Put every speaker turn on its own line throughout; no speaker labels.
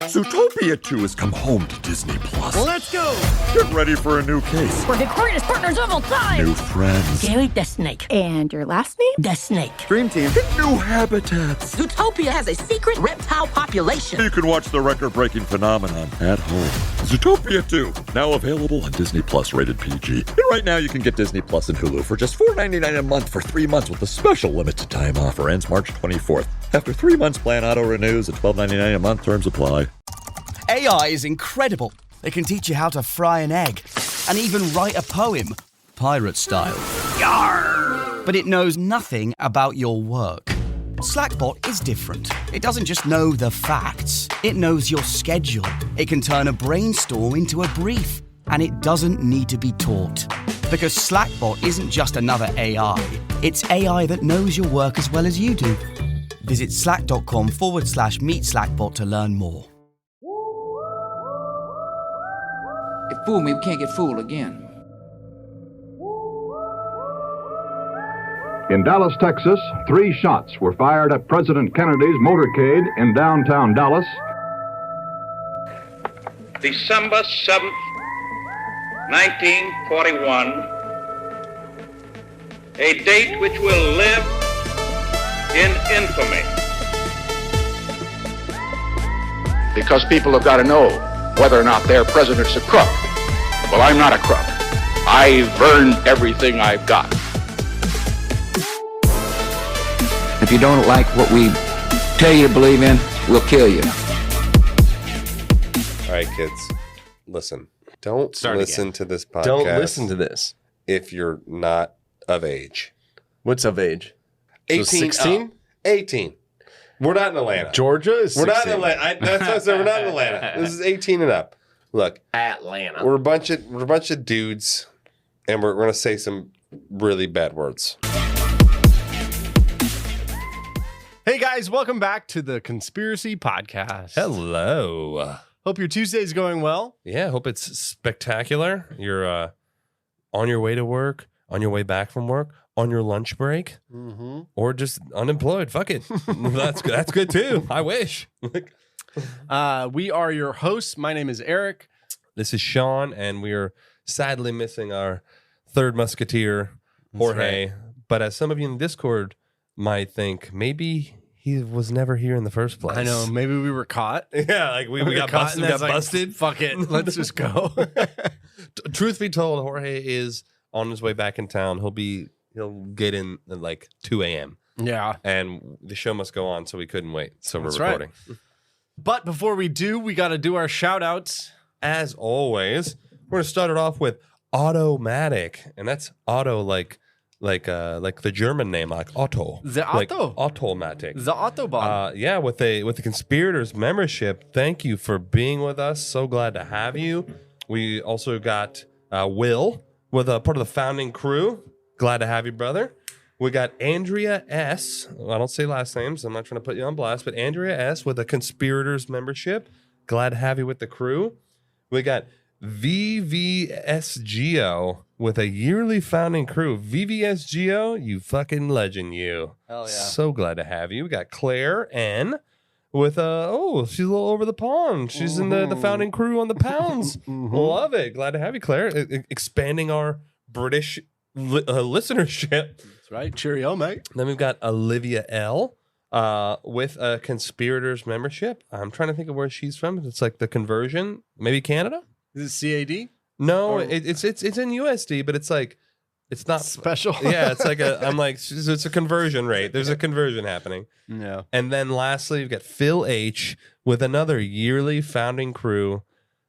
Zootopia 2 has come home to Disney Plus.
Let's go!
Get ready for a new case.
We're the greatest partners of all time!
New friends.
Gary the Snake.
And your last name?
The Snake.
Dream Team.
New habitats.
Zootopia has a secret reptile population.
You can watch the record-breaking phenomenon at home. Zootopia 2, now available on Disney Plus, rated PG. And right now you can get Disney Plus and Hulu for just $4.99 a month for 3 months with a special limited time offer. Ends March 24th. After 3 months, plan auto-renews at $12.99 a month. Terms apply.
AI is incredible. It can teach you how to fry an egg and even write a poem, pirate style. Yarr! But it knows nothing about your work. Slackbot is different. It doesn't just know the facts. It knows your schedule. It can turn a brainstorm into a brief. And it doesn't need to be taught. Because Slackbot isn't just another AI. It's AI that knows your work as well as you do. Visit slack.com/meet Slackbot to learn more.
If fool me, we can't get fooled again.
In Dallas, Texas, 3 shots were fired at President Kennedy's motorcade in downtown Dallas.
December 7th, 1941, a date which will live in infamy.
Because people have got to know whether or not their president's a crook. Well, I'm not a crook. I've earned everything I've got.
If you don't like what we tell you to believe in, we'll kill you.
All right, kids, listen. Don't listen to this podcast.
Don't listen to this.
If you're not of age.
What's of age?
18.
So 16?
18. We're not in Atlanta.
Georgia is 16.
We're not in Atlanta. That's what I said. We're not in Atlanta. This is 18 and up. Look.
Atlanta.
We're a bunch of dudes, and we're going to say some really bad words.
Hey, guys. Welcome back to the Conspiracy Podcast.
Hello.
Hope your Tuesday's going well.
Yeah, hope it's spectacular. You're on your way to work, on your way back from work, on your lunch break, or just unemployed. Fuck it. That's good too. I wish.
We are your hosts. My name is Eric.
This is Sean, and we are sadly missing our third musketeer, Jorge.
Right.
But as some of you in Discord might think, maybe he was never here in the first place.
I know. Maybe we were caught.
Yeah, like we got
caught
busted.
and
We got
that's
busted.
Fuck it. Let's just go.
Truth be told, Jorge is on his way back in town. He'll get in at like 2 a.m.
Yeah.
And the show must go on, so we couldn't wait. So
That's
we're recording.
Right. But before we do, we got to do our shout outs.
As always, we're going to start it off with Automatic. And that's auto like the German name, like Otto.
The
like
Otto.
Automatic.
The Autobahn.
Yeah, with the Conspirators membership. Thank you for being with us. So glad to have you. We also got Will with a part of the founding crew. Glad to have you, brother. We got Andrea S. I don't say last names. I'm not trying to put you on blast, but Andrea S. with a Conspirators membership. Glad to have you with the crew. We got VVSGO with a yearly founding crew. VVSGO, you fucking legend, you.
Hell yeah.
So glad to have you. We got Claire N. with she's a little over the pond. She's in the founding crew on the Pounds. Love it. Glad to have you, Claire. Expanding our British listenership.
That's right. Cheerio, mate.
Then we've got Olivia L. With a Conspirators membership. I'm trying to think of where she's from. It's like the conversion, maybe Canada.
Is it CAD?
No, it's in USD, but it's like it's not
special.
Yeah, it's like it's a conversion rate. There's a conversion happening.
Yeah.
And then lastly, we've got Phil H with another yearly founding crew.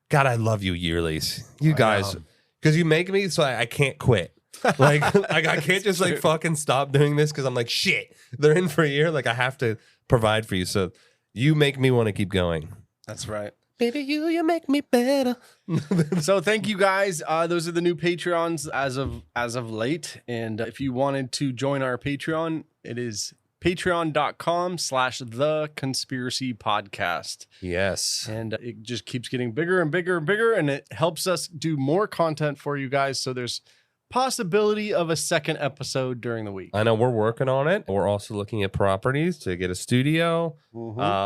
God, I love you, yearlies. You guys, because you make me so I can't quit. like I can't just like fucking stop doing this because I'm like, shit, they're in for a year. Like I have to provide for you. So you make me want to keep going.
That's right.
Baby, you make me better.
So thank you guys. Those are the new Patreons as of late. And if you wanted to join our Patreon, it is patreon.com/theconspiracypodcast.
Yes.
And it just keeps getting bigger and bigger and bigger. And it helps us do more content for you guys. So there's possibility of a second episode during the week.
I know we're working on it. We're also looking at properties to get a studio.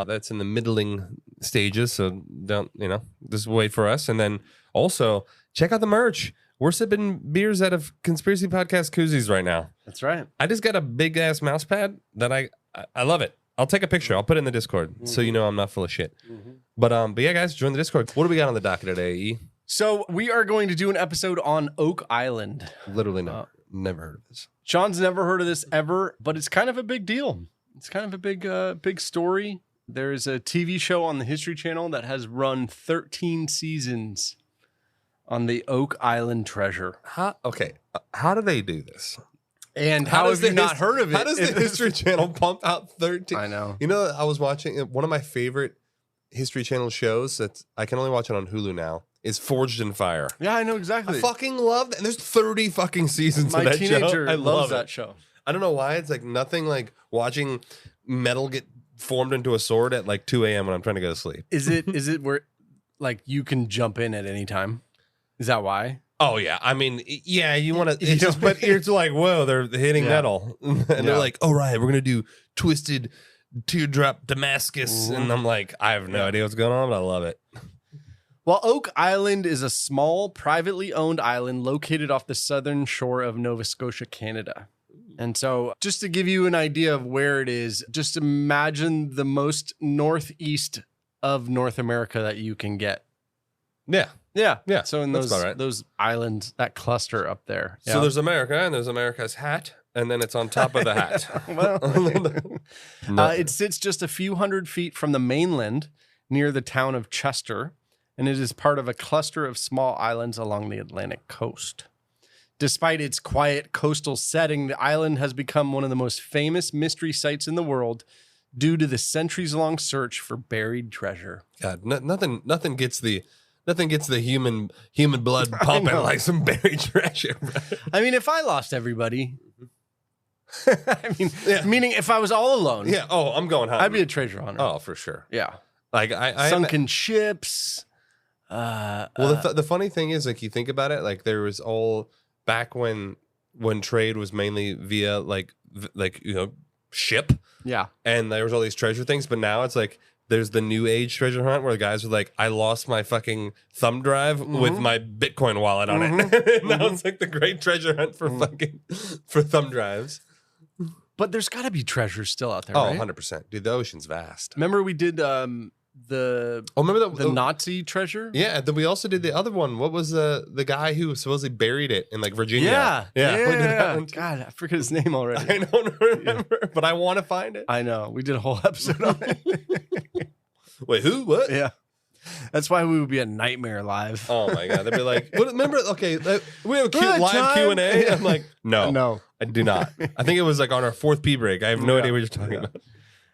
That's in the middling stages. So just wait for us. And then also check out the merch. We're sipping beers out of Conspiracy Podcast koozies right now.
That's right.
I just got a big ass mouse pad that I love it. I'll take a picture. I'll put it in the Discord so you know I'm not full of shit. But yeah, guys, join the Discord. What do we got on the docket today, E?
So we are going to do an episode on Oak Island.
Literally never heard of this.
Sean's never heard of this ever, but it's kind of a big deal. It's kind of a big story. There's a TV show on the History Channel that has run 13 seasons on the Oak Island treasure.
How do they do this?
And how have you not heard of it?
How does the History Channel pump out 13?
I know.
You know, I was watching one of my favorite History Channel shows that I can only watch it on Hulu now is Forged in Fire.
Yeah, I know exactly.
I fucking love that. And there's 30 fucking seasons of that show.
My teenager
I
loves
love
that show.
I don't know why. It's like nothing like watching metal get formed into a sword at like 2 a.m. when I'm trying to go to sleep.
Is it where like you can jump in at any time? Is that why?
Oh yeah, I mean, yeah, you want to, but it's like, whoa, they're hitting metal, and they're like, all right, we're gonna do Twisted Teardrop Damascus, and I'm like, I have no idea what's going on, but I love it.
Well, Oak Island is a small, privately owned island located off the southern shore of Nova Scotia, Canada. And so, just to give you an idea of where it is, just imagine the most northeast of North America that you can get.
Yeah.
Yeah. So in
That's about right.
those islands, that cluster up there.
So there's America, and there's America's hat, and then it's on top of the hat.
Well, it sits just a few hundred feet from the mainland near the town of Chester, and it is part of a cluster of small islands along the Atlantic coast. Despite its quiet coastal setting, the island has become one of the most famous mystery sites in the world due to the centuries-long search for buried treasure.
God, nothing gets the human blood pumping like some buried treasure.
I mean, if I lost everybody, meaning if I was all alone,
I'm going home.
I'd be a treasure hunter.
Oh, for sure.
Yeah,
like I
sunken ships.
The funny thing is, like, you think about it, like there was all back when trade was mainly via like ship.
Yeah,
and there was all these treasure things, but now it's like there's the new age treasure hunt where the guys are like, I lost my fucking thumb drive with my Bitcoin wallet on it. Now it's like the great treasure hunt for for thumb drives.
But there's got to be treasures still out there.
Oh,
right?
100%. Dude, the ocean's vast.
Remember we did the Nazi treasure?
Yeah, then we also did the other one. What was the guy who supposedly buried it in like Virginia?
Yeah.
We did that one.
God, I forget his name already.
I don't remember, but I want to find it.
I know. We did a whole episode on it.
Wait, who? What?
Yeah. That's why we would be a nightmare live.
Oh my God. They'd be like, remember, okay, we have a live Q&A. I'm like, no, I do not. I think it was like on our 4th pee break. I have no idea what you're talking about.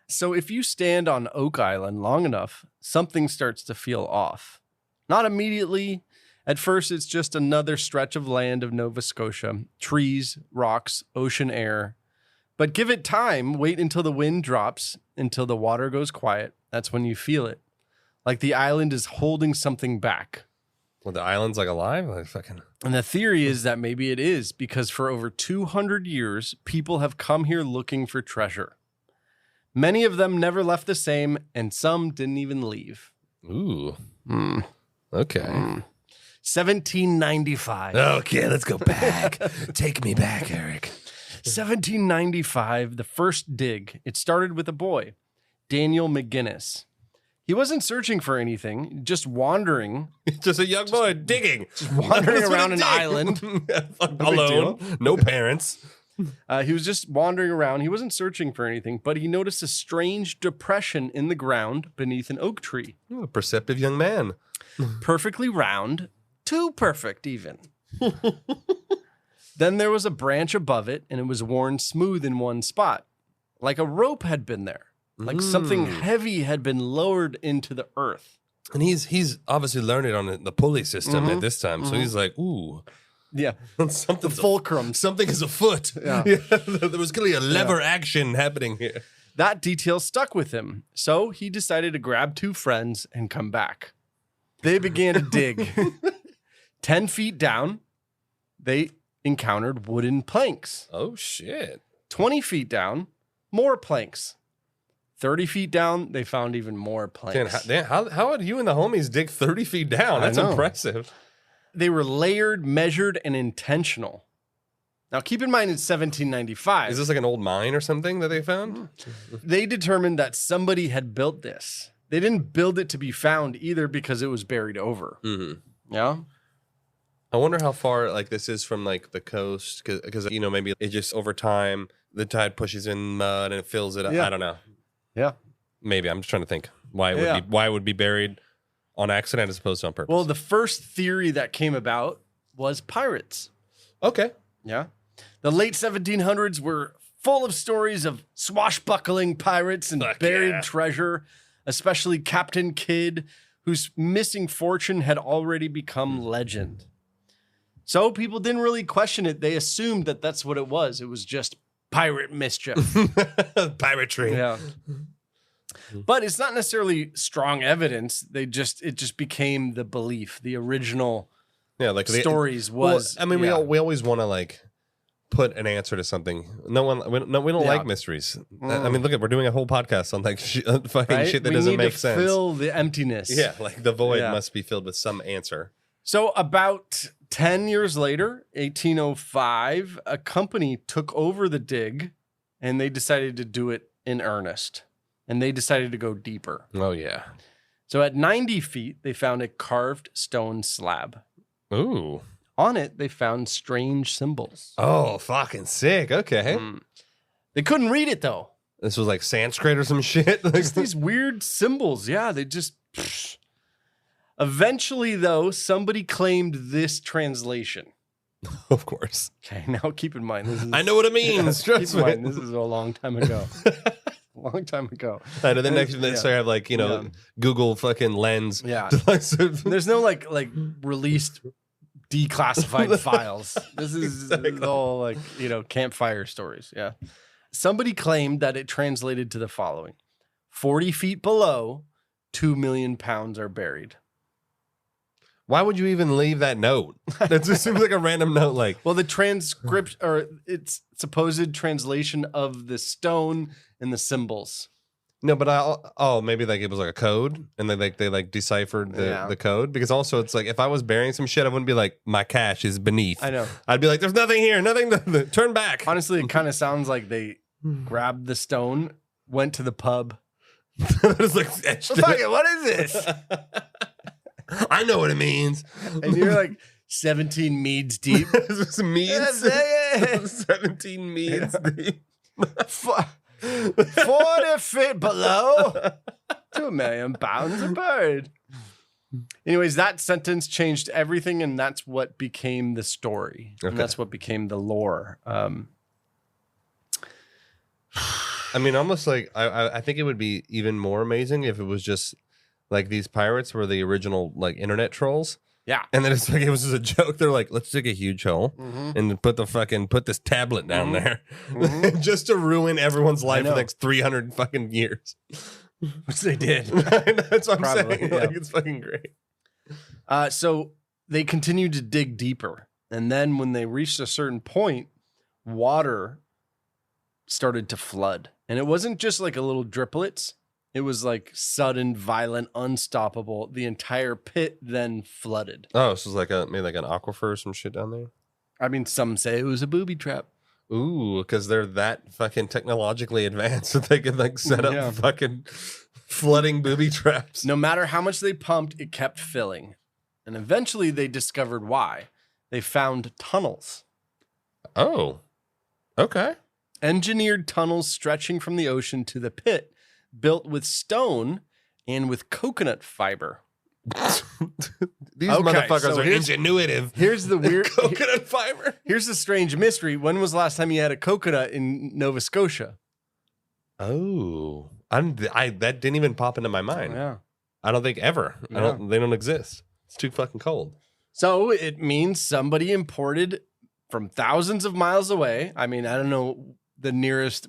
So if you stand on Oak Island long enough, something starts to feel off. Not immediately. At first, it's just another stretch of land of Nova Scotia. Trees, rocks, ocean air. But give it time. Wait until the wind drops, until the water goes quiet. That's when you feel it. Like the island is holding something back.
Well, the island's like alive? Like fucking...
And the theory is that maybe it is, because for over 200 years, people have come here looking for treasure. Many of them never left the same, and some didn't even leave.
Ooh. Okay.
1795.
Okay, let's go back. Take me back, Eric.
1795, the first dig. It started with a boy, Daniel McGinnis. He wasn't searching for anything, just wandering.
Just a young boy digging.
Just wandering around an island.
Alone. No parents.
He was just wandering around. He wasn't searching for anything, but he noticed a strange depression in the ground beneath an oak tree.
Oh, a perceptive young man.
Perfectly round. Too perfect, even. Then there was a branch above it, and it was worn smooth in one spot. Like a rope had been there. Like something heavy had been lowered into the earth.
And he's obviously learned it on the pulley system at this time. So he's like, ooh.
Yeah.
Something
fulcrum.
Something is afoot.
Yeah.
There was clearly a lever action happening here.
That detail stuck with him. So he decided to grab 2 friends and come back. They began to dig. 10 feet down, they encountered wooden planks.
Oh, shit.
20 feet down, more planks. 30 feet down, they found even more planks.
How would you and the homies dig 30 feet down? That's impressive.
They were layered, measured, and intentional. Now, keep in mind, it's 1795.
Is this like an old mine or something that they found?
They determined that somebody had built this. They didn't build it to be found either because it was buried over.
Mm-hmm.
Yeah.
I wonder how far like this is from like the coast because you know maybe it just over time the tide pushes in mud and it fills it up.
Yeah.
I don't know.
Yeah.
Maybe I'm just trying to think why it would be buried on accident as opposed to on purpose.
Well, the first theory that came about was pirates.
Okay.
Yeah. The late 1700s were full of stories of swashbuckling pirates and buried treasure, especially Captain Kidd, whose missing fortune had already become legend. So people didn't really question it. They assumed that that's what it was. It was just pirate mischief.
Piratry.
Yeah. But it's not necessarily strong evidence. It just became the belief. The original stories was.
Well, I mean, we always want to like put an answer to something. We don't like mysteries. I mean, look we're doing a whole podcast on like fucking shit that doesn't make sense.
Fill the emptiness.
Yeah, like the void must be filled with some answer.
So about 10 years later, 1805, a company took over the dig and they decided to do it in earnest. And they decided to go deeper.
Oh, yeah.
So at 90 feet, they found a carved stone slab.
Ooh.
On it, they found strange symbols.
Oh, fucking sick. Okay.
They couldn't read it, though.
This was like Sanskrit or some shit?
Just these weird symbols. Yeah, they just... Eventually, though, somebody claimed this translation.
Of course.
Okay, now keep in mind, this is...
I know what it means.
Keep in mind, this is a long time ago. Long time ago.
I know the next one they have like, Google fucking Lens.
Yeah. There's no like released declassified files. This is all like, campfire stories. Yeah. Somebody claimed that it translated to the following: 40 feet below, 2 million pounds are buried.
Why would you even leave that note? That just seems like a random note. Like,
well, the transcript or its supposed translation of the stone and the symbols.
No, but maybe like it was like a code, and they deciphered the code, because also it's like if I was burying some shit, I wouldn't be like my cache is beneath.
I know.
I'd be like, there's nothing here, nothing. Turn back.
Honestly, it kind of sounds like they grabbed the stone, went to the pub.
It's like,
what is this?
I know what it means.
And you're like 17 meads deep.
Meads? 17 meads deep.
40 feet below, 2 million pounds are buried. Anyways, that sentence changed everything, and that's what became the story. Okay. And that's what became the lore.
I mean, almost like I think it would be even more amazing if it was just like these pirates were the original like internet trolls.
Yeah.
And then it's like it was just a joke. They're like, let's dig a huge hole and put this tablet down there just to ruin everyone's life for the next 300 fucking years.
Which they did.
That's what I'm saying.
Yeah.
Like, it's fucking great.
So they continued to dig deeper. And then when they reached a certain point, water started to flood. And it wasn't just like a little driplets. It was like sudden, violent, unstoppable. The entire pit then flooded.
Oh, so it's like maybe like an aquifer or some shit down there?
I mean, some say it was a booby trap.
Ooh, because they're that fucking technologically advanced that they can like set up fucking flooding booby traps.
No matter how much they pumped, it kept filling. And eventually they discovered why. They found tunnels.
Oh, okay.
Engineered tunnels stretching from the ocean to the pit, built with stone and with coconut fiber.
These motherfuckers are ingenuitive.
Here's the weird
coconut fiber.
Here's the strange mystery. When was the last time you had a coconut in Nova Scotia?
Oh, that didn't even pop into my mind.
Yeah,
I don't think ever.
Yeah.
They don't exist. It's too fucking cold.
So it means somebody imported from thousands of miles away. I mean, I don't know the nearest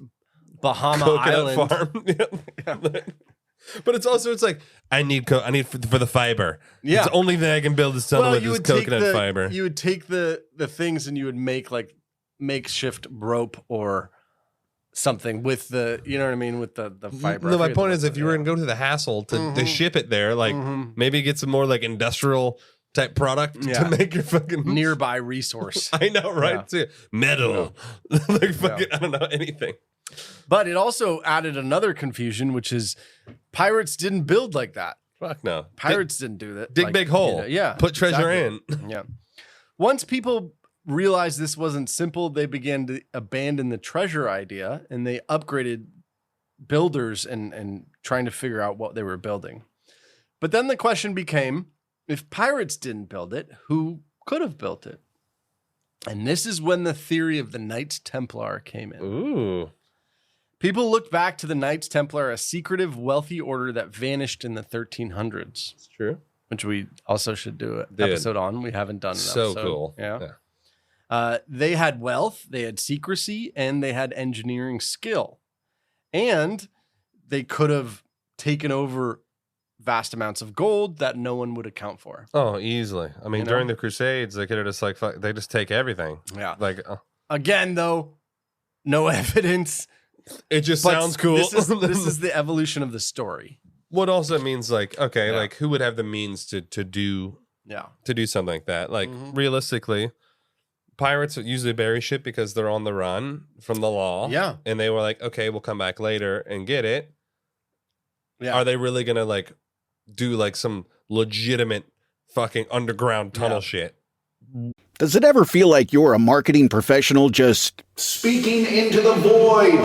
Bahama
coconut
island
farm. But it's also, it's like, I need for the fiber.
Yeah.
It's the only thing I can build this tunnel with is coconut fiber.
You would take the things and you would make like makeshift rope or something with the, you know what I mean, with the fiber.
No, my point is, if you were going to go through the hassle to ship it there, like maybe get some more like industrial type product to make your fucking
nearby resource.
I know, right? Yeah. Metal, like fucking, I don't know, anything.
But it also added another confusion, which is pirates didn't build like that.
Fuck no.
Pirates didn't do that.
Dig
like,
big hole.
Yeah.
Put treasure in.
Yeah. Once people realized this wasn't simple, they began to abandon the treasure idea and they upgraded builders and trying to figure out what they were building. But then the question became, if pirates didn't build it, who could have built it? And this is when the theory of the Knights Templar came in.
Ooh.
People look back to the Knights Templar, a secretive, wealthy order that vanished in the 1300s.
It's true.
Which we also should do an episode on. We haven't done an
so
episode.
Cool.
Yeah. They had wealth, they had secrecy, and they had engineering skill. And they could have taken over vast amounts of gold that no one would account for.
Oh, easily. I mean, during the Crusades, they could have just like, they just take everything.
Yeah.
Like,
again, though, no evidence.
It just sounds cool.
This is the evolution of the story.
What also means like, okay, like who would have the means to do something like that? Like realistically, pirates usually bury shit because they're on the run from the law.
Yeah.
And they were like, okay, we'll come back later and get it.
Yeah.
Are they really gonna like do like some legitimate fucking underground tunnel shit?
Does it ever feel like you're a marketing professional just speaking into the void?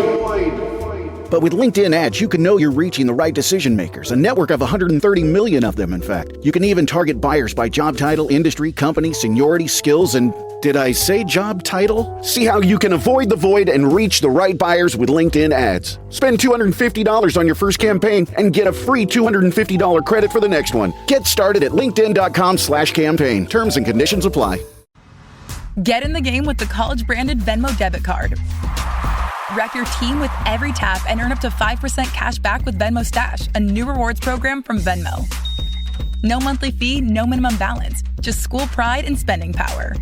But with LinkedIn ads, you can know you're reaching the right decision makers, a network of 130 million of them, in fact. You can even target buyers by job title, industry, company, seniority, skills, and did I say job title? See how you can avoid the void and reach the right buyers with LinkedIn ads. Spend $250 on your first campaign and get a free $250 credit for the next one. Get started at linkedin.com/campaign. Terms and conditions apply.
Get in the game with the college-branded Venmo debit card. Wreck your team with every tap and earn up to 5% cash back with Venmo Stash, a new rewards program from Venmo. No monthly fee, no minimum balance, just school pride and spending power.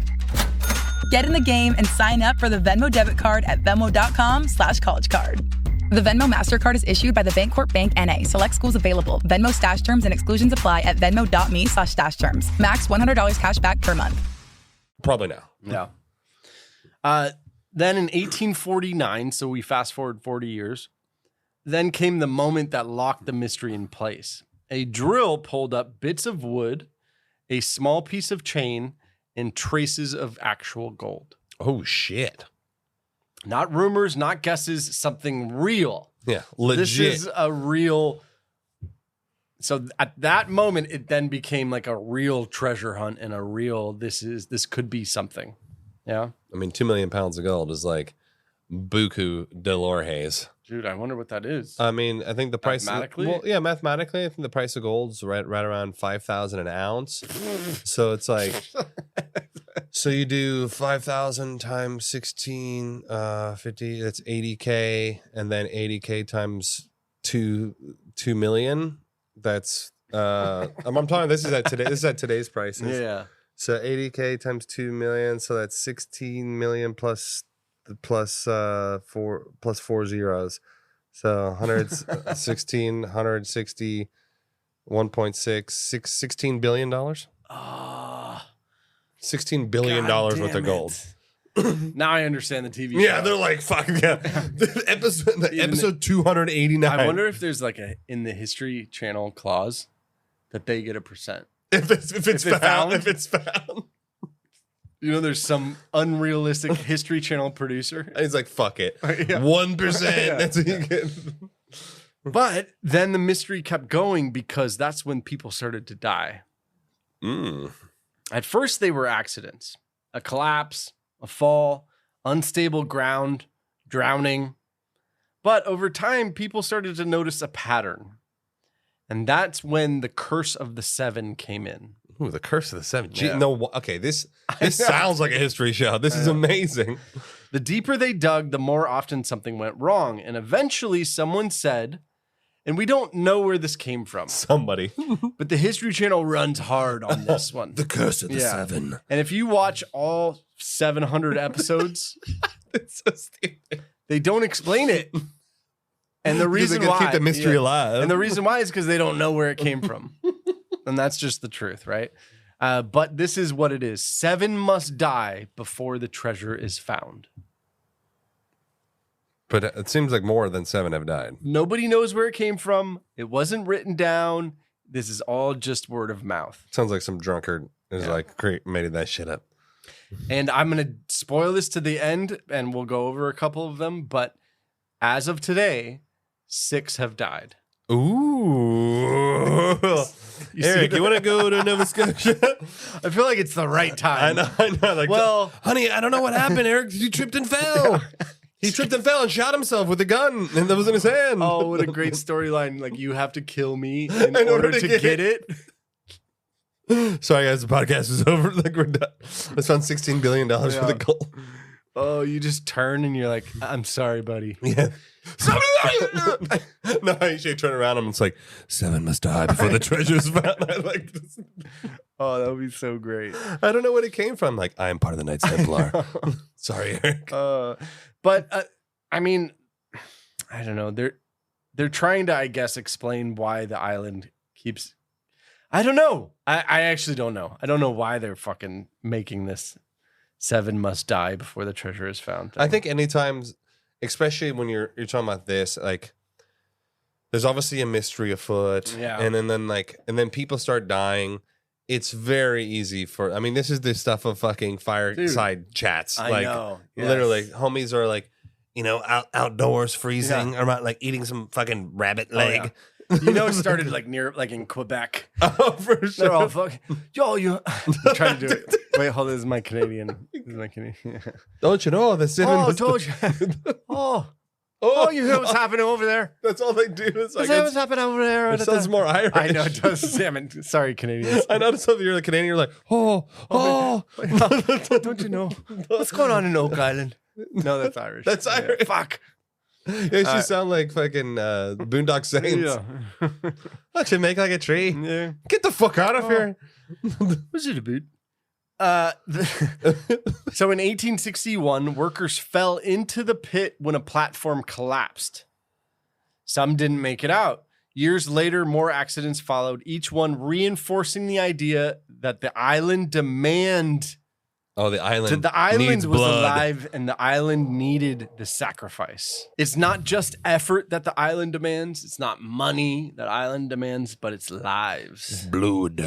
Get in the game and sign up for the Venmo debit card at venmo.com/collegecard. The Venmo MasterCard is issued by the Bancorp Bank N.A. Select schools available. Venmo Stash terms and exclusions apply at venmo.me/stash terms. Max $100 cash back per month.
Probably now.
Yeah. Then in 1849, so we fast forward 40 years, then came the moment that locked the mystery in place. A drill pulled up bits of wood, a small piece of chain, and traces of actual gold.
Oh, shit.
Not rumors, not guesses, something real.
Yeah, legit.
This is a real... So at that moment, it then became like a real treasure hunt and a real, this could be something. Yeah.
I mean, 2 million pounds of gold is like buku de Lourdes.
Dude, I wonder what that is.
I mean, I think the price...
Mathematically?
Well, yeah, mathematically, I think the price of gold's right around 5,000 an ounce. So it's like... So you do 5,000 times 16, 50, that's 80K. And then 80K times 2 million. That's... I'm talking... This is at today's prices.
Yeah.
So 80K times 2 million, so that's 16 million plus 4 zeros. So 116, 160, 1.6, $16 billion. $16 billion worth of gold.
Now I understand the TV show.
Yeah, they're like, fuck yeah. episode 289.
I wonder if there's like in the History Channel clause that they get a percent.
If it's found. You
know, there's some unrealistic History Channel producer.
And he's like, fuck it.
Yeah.
1%.
Yeah.
That's what you get.
But then the mystery kept going because that's when people started to die. At first, they were accidents. A collapse, a fall, unstable ground, drowning. But over time, people started to notice a pattern. And that's when the Curse of the Seven came in.
Ooh, the Curse of the Seven. Gee,
Yeah.
no, okay, this sounds like a history show. This is amazing.
The deeper they dug, the more often something went wrong. And eventually someone said, And we don't know where this came from.
Somebody.
But the History Channel runs hard on this one.
The Curse of the Seven.
And if you watch all 700 episodes,
It's so stupid.
they don't explain it. And the reason
Because they
why
gotta keep the mystery alive.
And the reason why is because they don't know where it came from. And that's just the truth, right? But this is what it is. 7 must die before the treasure is found.
But it seems like more than 7 have died.
Nobody knows where it came from. It wasn't written down. This is all just word of mouth.
Sounds like some drunkard is like made that shit up.
And I'm going to spoil this to the end, and we'll go over a couple of them. But as of today, 6 have died.
Ooh. Eric, you want to go to Nova Scotia?
I feel like it's the right time.
I know. Like,
well,
honey, I don't know what happened, Eric. He tripped and fell. He tripped and fell and shot himself with a gun and that was in his hand.
Oh, what a great storyline. Like, you have to kill me in order to get it.
Sorry, guys, the podcast is over. Like, we're done. Let's found $16 billion for the goal.
Oh, you just turn and you're like, I'm sorry, buddy.
Yeah. No, you should turn around and it's like, 7 must die before the treasure's found. I like this.
Oh, that would be so great.
I don't know where it came from. Like, I am part of the Knights Templar. Sorry, Eric.
But I mean, I don't know. They're trying to, I guess, explain why the island keeps. I don't know. I actually don't know. I don't know why they're fucking making this 7 must die before the treasure is found thing.
I think anytime, especially when you're talking about this, like, there's obviously a mystery afoot.
Yeah.
And then people start dying. It's very easy for, I mean, this is the stuff of fucking fireside chats.
I
like,
know. Yes.
Literally, homies are like, outdoors freezing, or like eating some fucking rabbit leg.
Yeah. It started like in Quebec.
Oh, for sure.
They're all fucking, I'm trying to do it. Wait, hold on. This is my Canadian.
Don't you know the 7
Oh, I
must
told you. Oh, you hear what's happening over there?
That's all they do. Is like,
what's happening over there?
It sounds more Irish.
I know it does. I mean, sorry, Canadians.
I noticed if you're the Canadian, you're like,
don't you know what's going on in Oak Island? No, that's Irish.
That's Irish.
Yeah, fuck.
It should sound like fucking Boondock Saints.
Yeah.
Don't you make like a tree?
Yeah.
Get the fuck out of here.
What's it about? So in 1861, workers fell into the pit when a platform collapsed. Some didn't make it out. Years later, more accidents followed, each one reinforcing the idea that the island demand.
Oh, the island.
The island
needs
was
blood.
alive and the island needed the sacrifice. It's not just effort that the island demands. It's not money that island demands, but it's lives.
Blood.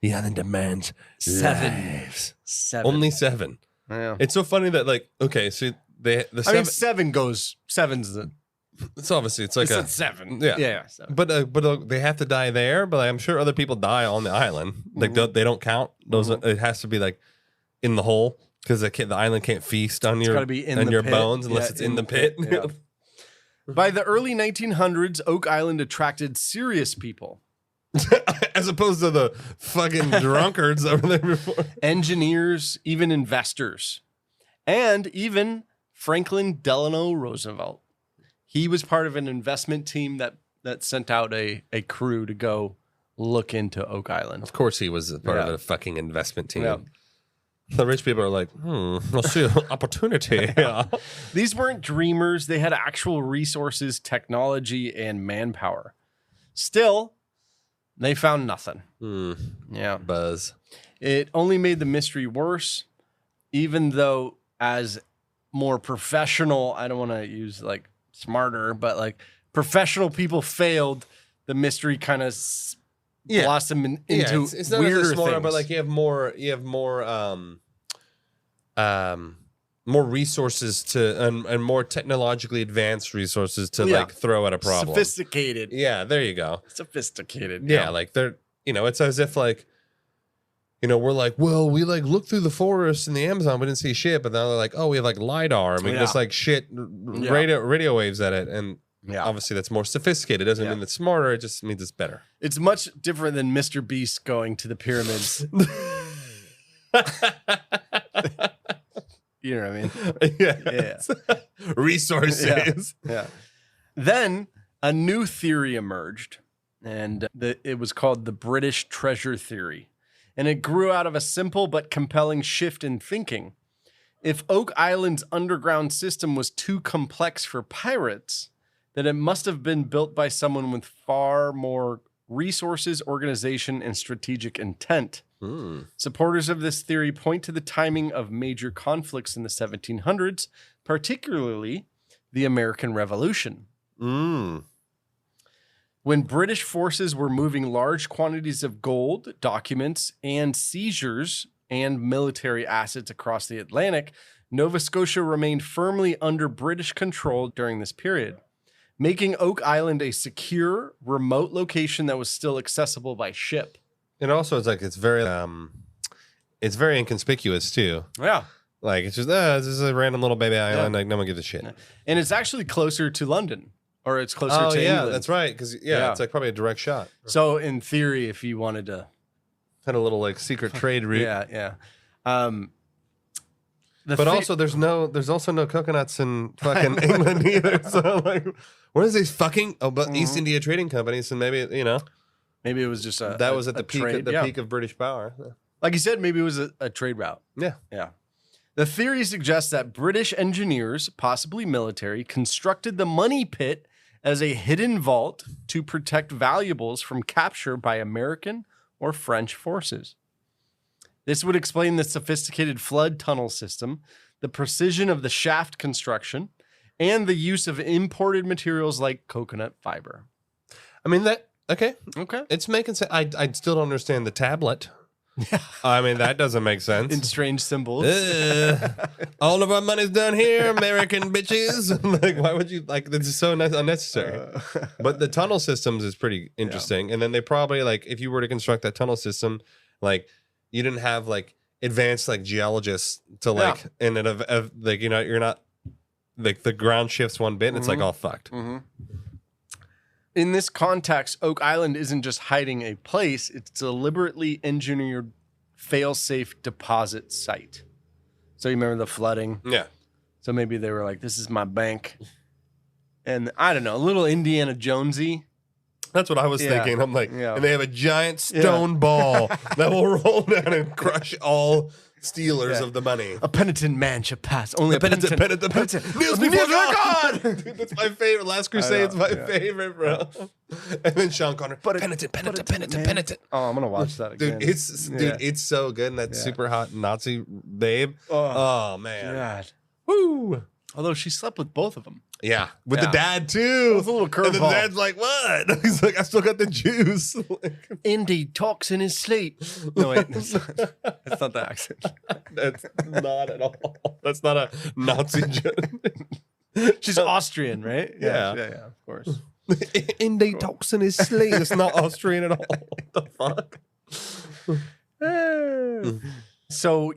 The island demands
7.
lives.
7.
Only 7.
Yeah.
It's so funny that, like, okay, so the 7.
I mean, 7 goes. 7's the.
It's obviously it's like
It's 7.
Yeah,
Yeah. 7.
But they have to die there. But I'm sure other people die on the island. Like they don't count. Those it has to be like in the hole because the island can't feast on your
gotta be in the
your
pit.
bones unless
Yeah,
it's in the pit.
Yeah. By the early 1900s, Oak Island attracted serious people.
As opposed to the fucking drunkards over there before.
Engineers, even investors, and even Franklin Delano Roosevelt. He was part of an investment team that sent out a crew to go look into Oak Island.
Of course, he was part of a fucking investment team.
Yeah.
The rich people are like, let's see an opportunity.
These weren't dreamers. They had actual resources, technology, and manpower. Still, they found nothing. Yeah.
Buzz.
It only made the mystery worse, even though as more professional, I don't want to use like smarter, but like professional people failed, the mystery kind of blossomed into
it's not
weirder
smaller,
things.
but like you have more more resources to and more technologically advanced resources to like throw at a problem.
Sophisticated.
Yeah, there you go.
Sophisticated.
Yeah, like they're it's as if like we're like, well, we like looked through the forest in the Amazon, we didn't see shit, but now they're like, oh, we have like LiDAR and we can just like shit radio waves at it, and obviously that's more sophisticated. It doesn't mean it's smarter, it just means it's better.
It's much different than Mr. Beast going to the pyramids. You know what I mean?
Yeah. Resources.
Yeah. Then a new theory emerged, and it was called the British treasure theory. And it grew out of a simple but compelling shift in thinking. If Oak Island's underground system was too complex for pirates, then it must have been built by someone with far more resources, organization, and strategic intent. Supporters of this theory point to the timing of major conflicts in the 1700s, particularly the American Revolution. When British forces were moving large quantities of gold, documents, and seizures and military assets across the Atlantic, Nova Scotia remained firmly under British control during this period, making Oak Island a secure, remote location that was still accessible by ship.
And also, it's very inconspicuous too.
Yeah,
like it's just this is a random little baby island. Like no one gives a shit.
And it's actually closer to London, or it's closer to England.
That's right. Because it's like probably a direct shot.
So in theory, if you wanted to,
had a little like secret trade route.
yeah.
But also, there's also no coconuts in fucking England either. So like, what is these fucking East India Trading Companies? And maybe
maybe it was just
that was at the peak
trade,
peak of British power.
Like you said, maybe it was a trade route.
Yeah.
The theory suggests that British engineers, possibly military, constructed the money pit as a hidden vault to protect valuables from capture by American or French forces. This would explain the sophisticated flood tunnel system, the precision of the shaft construction, and the use of imported materials like coconut fiber.
I mean, okay. It's making sense. I still don't understand the tablet. I mean, that doesn't make sense.
In strange symbols.
All of our money's done here, American bitches. Like, why would you, like, this is so unnecessary. But the tunnel systems is pretty interesting. And then they probably, like, if you were to construct that tunnel system, like, you didn't have, like, advanced, like, geologists to, like, and then, like, you know, you're not, like, the ground shifts one bit and it's, like, all fucked.
In this context, Oak Island isn't just hiding a place, it's deliberately engineered fail-safe deposit site. So you remember the flooding?
Yeah.
So maybe they were like, this is my bank. And I don't know, a little Indiana Jonesy.
That's what I was thinking. I'm like, and they have a giant stone ball that will roll down and crush all stealers of the money.
A penitent man should pass. Only
a penitent. Kneels before God. Dude, that's my favorite. Last Crusade's my favorite, bro. And then Sean Connery. Penitent.
Oh, I'm gonna watch that again.
Dude, it's so good. And that super hot Nazi babe. Oh man.
God.
Woo.
Although she slept with both of them.
Yeah, with the dad too.
It's a little curveball.
And the dad's like, "What?" He's like, "I still got the juice."
Indy talks in his sleep. No wait, that's not the accent.
That's not at all. That's not a Nazi joke.
She's Austrian, right?
Yeah,
of course.
Indy talks in his sleep. It's not Austrian at all. What the fuck?
So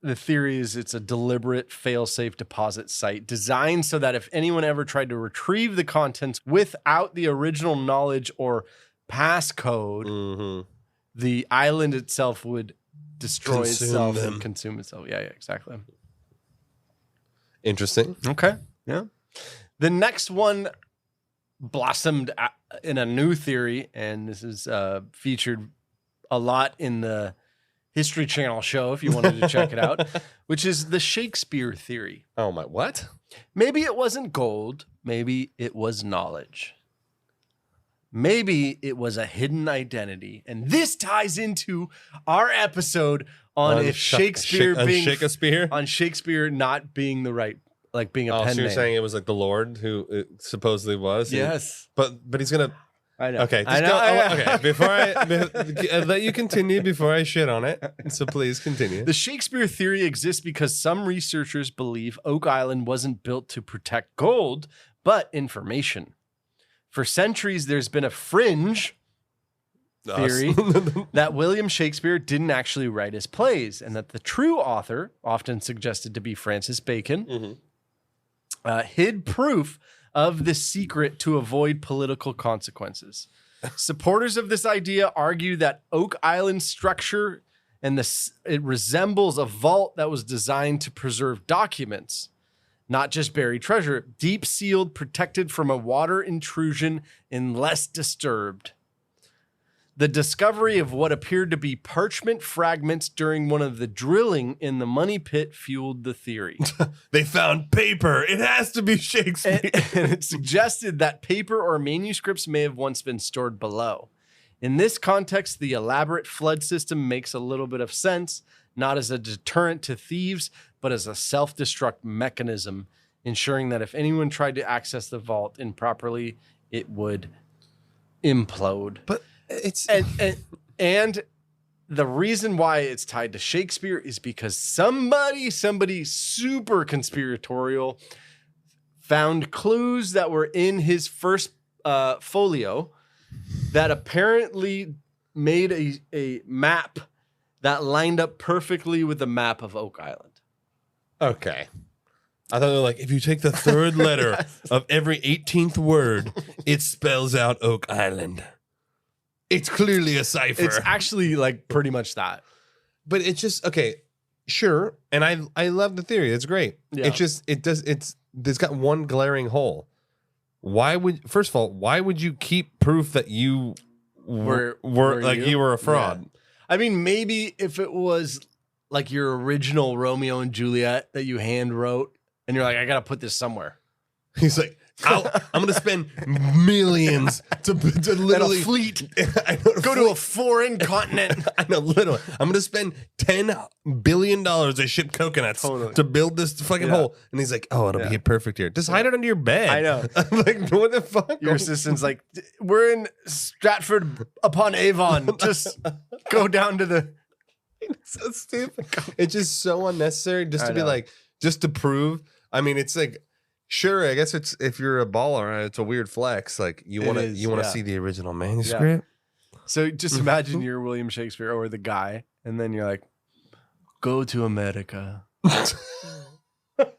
the theory is it's a deliberate fail-safe deposit site designed so that if anyone ever tried to retrieve the contents without the original knowledge or passcode, the island itself would destroy itself and consume itself. Yeah, exactly.
Interesting.
Okay. Yeah. The next one blossomed in a new theory, and this is featured a lot in the History Channel show, if you wanted to check it out, which is the Shakespeare theory.
Oh my, what?
Maybe it wasn't gold. Maybe it was knowledge. Maybe it was a hidden identity. And this ties into our episode on if Shakespeare not being the right, like being a pen
so you're
name.
saying it was like the Lord who it supposedly was?
Yes.
But he's going to...
I know.
Okay, before I let you continue before I shit on it. So please continue.
The Shakespeare theory exists because some researchers believe Oak Island wasn't built to protect gold, but information. For centuries, there's been a fringe theory that William Shakespeare didn't actually write his plays, and that the true author, often suggested to be Francis Bacon, hid proof of the secret to avoid political consequences. Supporters of this idea argue that Oak Island's structure it resembles a vault that was designed to preserve documents, Not just buried treasure, deep sealed, protected from a water intrusion and less disturbed. The discovery of what appeared to be parchment fragments during one of the drilling in the money pit fueled the theory.
They found paper. It has to be Shakespeare.
And it suggested that paper or manuscripts may have once been stored below. In this context, the elaborate flood system makes a little bit of sense, not as a deterrent to thieves, but as a self-destruct mechanism, ensuring that if anyone tried to access the vault improperly, it would implode.
But it's
and the reason why it's tied to Shakespeare is because somebody super conspiratorial found clues that were in his first folio that apparently made a map that lined up perfectly with the map of Oak Island.
Okay. I thought they were like, if you take the third letter of every 18th word, it spells out Oak Island. It's clearly a cipher.
It's actually like pretty much that.
But it's just, okay, sure. And I love the theory. It's great.
Yeah.
It's just, there's got one glaring hole. First of all, why would you keep proof that you were you were a fraud?
Yeah. I mean, maybe if it was like your original Romeo and Juliet that you hand wrote and you're like, I got to put this somewhere.
He's like, I'm going to spend millions to literally
and a fleet. Go to a foreign continent.
I know, literally. I'm going to spend $10 billion to ship coconuts to build this fucking hole. And he's like, oh, it'll be perfect here. Just hide it under your bed.
I know.
I'm like, what the fuck?
Your assistant's like, we're in Stratford upon Avon. Just go down to the...
It's so stupid. It's just so unnecessary just to be like, just to prove. I mean, it's like, sure, I guess it's if you're a baller, it's a weird flex. Like you want to see the original manuscript.
Yeah. So just imagine you're William Shakespeare or the guy, and then you're like, go to America,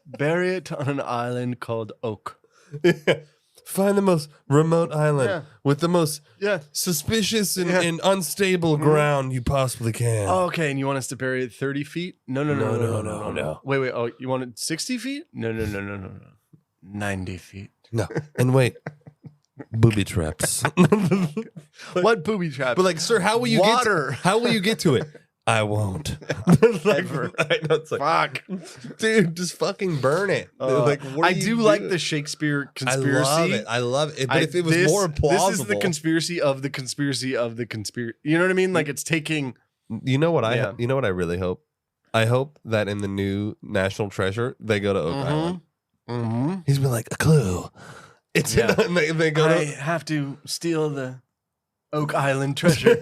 bury it on an island called Oak.
Yeah. Find the most remote island with the most suspicious and unstable ground you possibly can.
Oh, okay, and you want us to bury it 30 feet? No. Wait. Oh, you want it 60 feet? No. 90 feet.
No. And wait. Booby traps.
What booby traps?
But like, sir, how will you get to it? I won't.
Ever.
I know, it's like,
fuck.
Dude, just fucking burn it. Like,
I do like the Shakespeare conspiracy.
I love it. But if it was more plausible.
This is the conspiracy of the conspiracy of the conspiracy. You know what I mean? Like it's taking.
You know what I really hope? I hope that in the new National Treasure, they go to Oak Island.
Mm-hmm.
He's been like, a clue. It's they go
I have to steal the Oak Island treasure.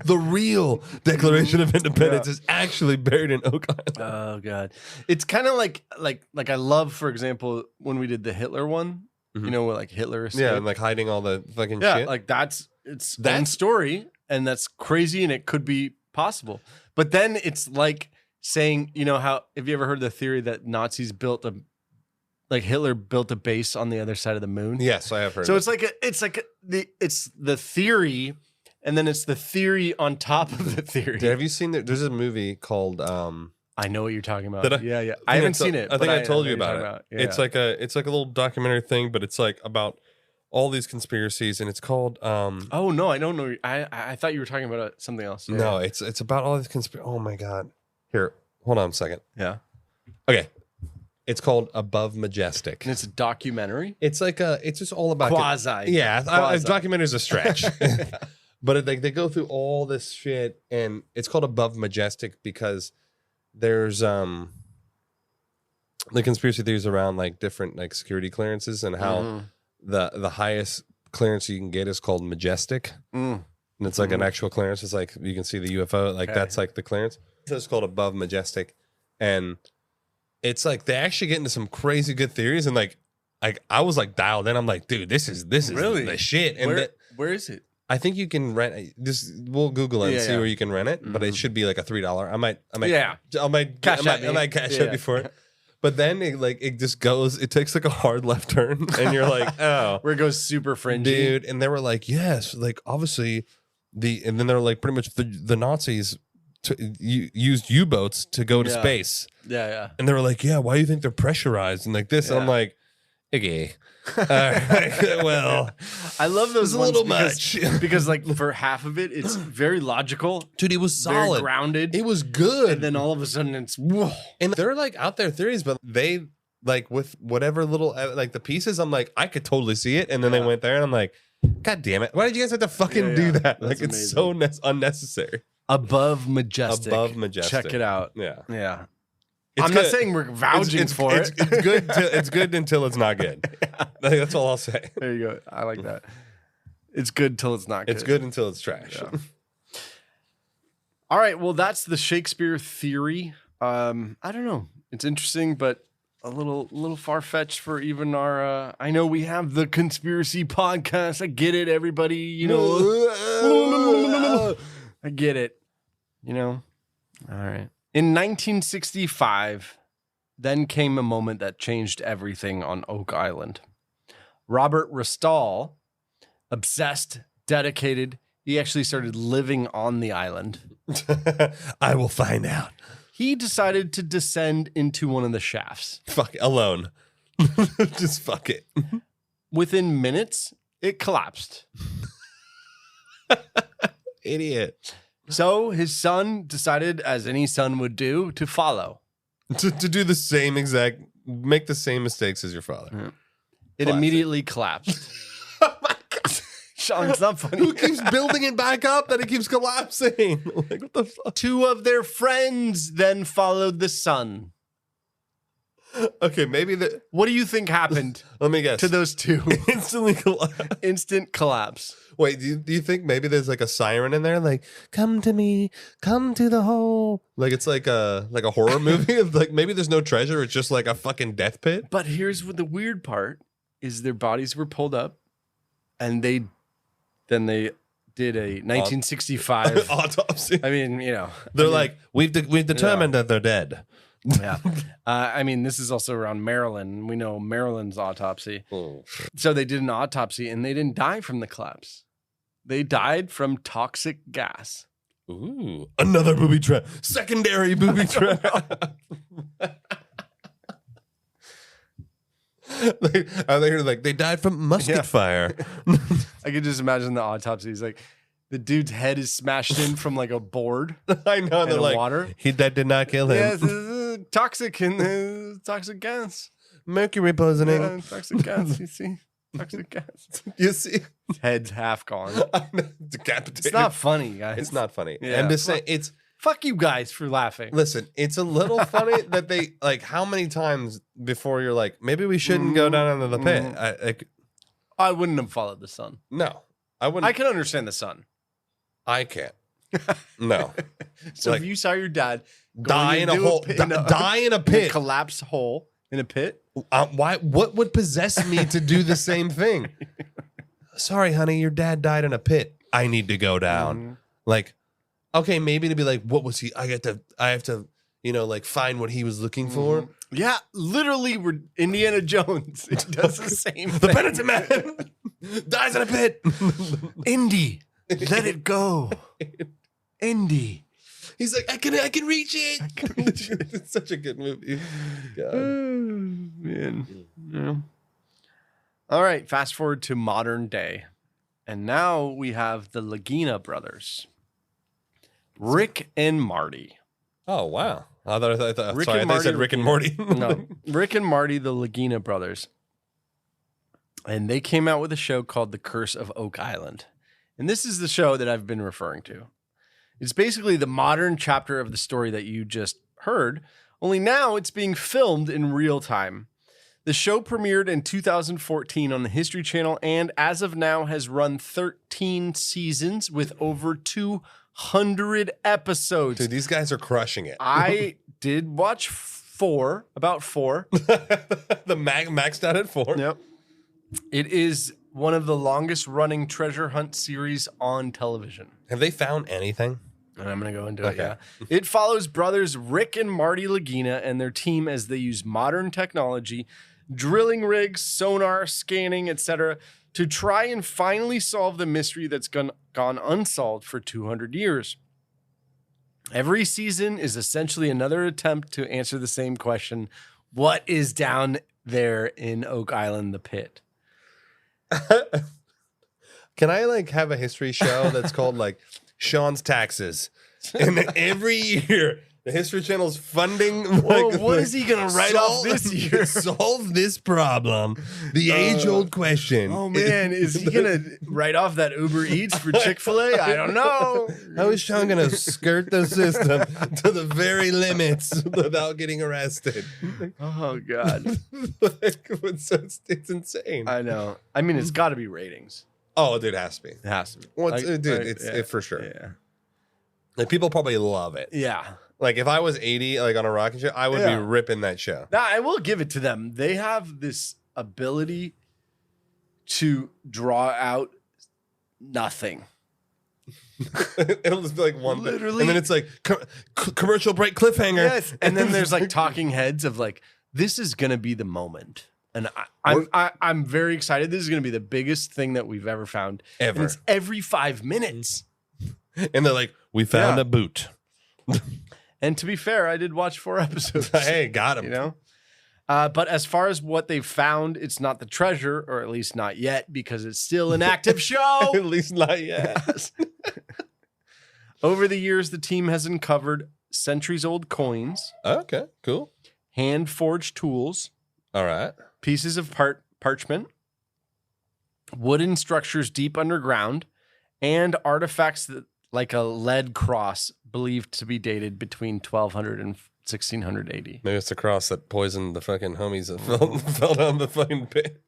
The real Declaration of Independence is actually buried in Oak Island.
Oh God, it's kind of like I love, for example, when we did the Hitler one. You know, where like Hitler escaped.
Yeah, and like hiding all the fucking shit.
Like that's that story, and that's crazy, and it could be possible. But then it's like saying, you know, how have you ever heard the theory that Nazis Hitler built a base on the other side of the moon?
Yes, I have heard.
So it's the theory. And then it's the theory on top of the theory.
Have you seen there's a movie called
I know what you're talking about. I haven't seen it.
I think I told you about it.
Yeah.
It's like a little documentary thing, but it's like about all these conspiracies, and it's called
oh no, I don't know. I thought you were talking about something else.
No, it's about all these Oh my God. Here, hold on a second.
Yeah.
Okay. It's called Above Majestic.
And it's a documentary?
It's like it's just all about
quasi.
Documentary is a stretch. But they go through all this shit, and it's called Above Majestic because there's the conspiracy theories around like different like security clearances and how the highest clearance you can get is called Majestic, and it's like an actual clearance. It's like you can see the UFO, like that's like the clearance. So it's called Above Majestic, and it's like they actually get into some crazy good theories, and like I was like dialed in. I'm like, dude, this is really the shit. And
where is it?
I think you can rent. We'll Google it and see where you can rent it, but it should be like a $3. I might cash out before it. But then it just goes. It takes like a hard left turn, and you're like, oh,
where it goes super fringy,
dude. And they were like, yes, like obviously and then they're like, pretty much the Nazis used U-boats to go to space.
Yeah.
And they were like, yeah, why do you think they're pressurized and like this? And I'm like, okay. Well,
I love those
a
ones
little
because like for half of it, it's very logical.
Dude, it was
very
solid.
grounded.
It was good.
And then all of a sudden it's whoa.
And they're like out there theories, but they like with whatever little like the pieces, I'm like, I could totally see it. And then they went there and I'm like, God damn it. Why did you guys have to fucking do that? Like it's so unnecessary.
Above Majestic. Check it out.
Yeah.
I'm not saying we're vouching for it.
It's good. It's good until it's not good. Like, that's all I'll say.
There you go. I like that. It's good till it's not good.
It's good until it's trash.
Yeah. All right. Well, that's the Shakespeare theory. I don't know. It's interesting, but a little far-fetched for even our I know we have the conspiracy podcast. I get it, everybody. You know. I get it. You know. All right. In 1965, then came a moment that changed everything on Oak Island. Robert Restall, obsessed, dedicated, he actually started living on the island.
I will find out.
He decided to descend into one of the shafts.
Fuck it, alone. Just fuck it.
Within minutes, it collapsed.
Idiot.
So his son decided, as any son would do, to follow.
To do the same exact, make the same mistakes as your father.
Yeah. It immediately collapsed.
Oh my God.
Sean, it's not funny.
Who keeps building it back up that it keeps collapsing? Like, what the fuck?
Two of their friends then followed the son.
Okay, maybe the.
What do you think happened?
Let me guess.
To those two.
Instantly collapse.
Instant collapse.
Wait, do you think maybe there's like a siren in there, like "Come to me, come to the hole"? Like it's like a horror movie. Like maybe there's no treasure; it's just like a fucking death pit.
But here's what the weird part is: their bodies were pulled up, and they did a 1965
autopsy.
I mean, you know,
they're like, we've determined that they're dead.
Yeah. I mean, this is also around Maryland. We know Maryland's autopsy. So they did an autopsy and they didn't die from the collapse. They died from toxic gas.
Ooh. Another booby trap. Secondary booby trap. They died from musket fire.
I could just imagine the autopsy. He's like, the dude's head is smashed in from like a board.
I know. They're like,
water.
That did not kill him.
Yes, toxic and toxic gas.
Mercury poisoning.
Yeah, toxic gas. You see, toxic gas.
You see,
his head's half gone.
Decapitated.
It's not funny, guys.
It's not funny.
Yeah.
I'm just saying, it's.
Fuck you guys for laughing.
Listen, it's a little funny that they like. How many times before you're like, maybe we shouldn't go down into the pit?
I wouldn't have followed the sun.
No, I wouldn't.
I can understand the sun.
I can't. No.
So if you saw your dad
die in a hole, die in a pit,
collapse hole in a pit,
why? What would possess me to do the same thing? Sorry, honey, your dad died in a pit. I need to go down. Like, okay, maybe to be like, what was he? I have to, like find what he was looking for.
Yeah, literally, we're Indiana Jones. It does the same thing.
The penitent man dies in a pit.
Indy. Let it go. Indy.
He's like, I can reach it. It's such a good movie. God.
Man. Yeah. All right, fast forward to modern day. And now we have the Lagina brothers. Rick and Marty.
Oh, wow. I thought
Rick
sorry,
and
I
Marty
said Rick and Morty.
No, Rick and Marty, the Lagina brothers. And they came out with a show called The Curse of Oak Island. And this is the show that I've been referring to. It's basically the modern chapter of the story that you just heard, only now it's being filmed in real time. The show premiered in 2014 on the History Channel and as of now has run 13 seasons with over 200 episodes.
Dude, these guys are crushing it.
I did watch about four.
The maxed out at 4.
Yep. It is one of the longest running treasure hunt series on television.
Have they found anything?
And I'm going to go into it, yeah. It follows brothers Rick and Marty Lagina and their team as they use modern technology, drilling rigs, sonar, scanning, etc., to try and finally solve the mystery that's gone unsolved for 200 years. Every season is essentially another attempt to answer the same question. What is down there in Oak Island, the pit?
Can I like have a history show that's called like Sean's Taxes? And every year the History Channel's funding. Like,
what is he gonna write off this year?
Solve this problem. The age-old question.
Oh man, is he gonna write off that Uber Eats for Chick-fil-A? I don't know.
How is Sean gonna skirt the system to the very limits without getting arrested?
Oh god,
it's insane.
I know. I mean, it's got to be ratings.
Oh, dude, it has to be.
It has to be.
Well,
Like,
dude, it's
yeah,
it for sure.
Yeah.
Like people probably love it.
Yeah.
Like if I was 80, like on a rocking show, I would be ripping that show.
Now, I will give it to them. They have this ability to draw out nothing.
It'll just be like one bit.
Literally.
And then it's like commercial break cliffhanger.
Yes. And then there's like talking heads of like, this is going to be the moment. And I'm very excited. This is going to be the biggest thing that we've ever found.
Ever.
And it's every 5 minutes.
And they're like, we found a boot.
And to be fair, I did watch 4 episodes.
Hey, got him.
You know? But as far as what they've found, it's not the treasure, or at least not yet, because it's still an active show.
At least not yet.
Yes. Over the years, the team has uncovered centuries-old coins.
Okay, cool.
Hand-forged tools.
All right.
Pieces of parchment. Wooden structures deep underground. And artifacts that, like a lead cross believed to be dated between 1200 and 1600 AD.
Maybe it's the cross that poisoned the fucking homies that fell down the fucking pit.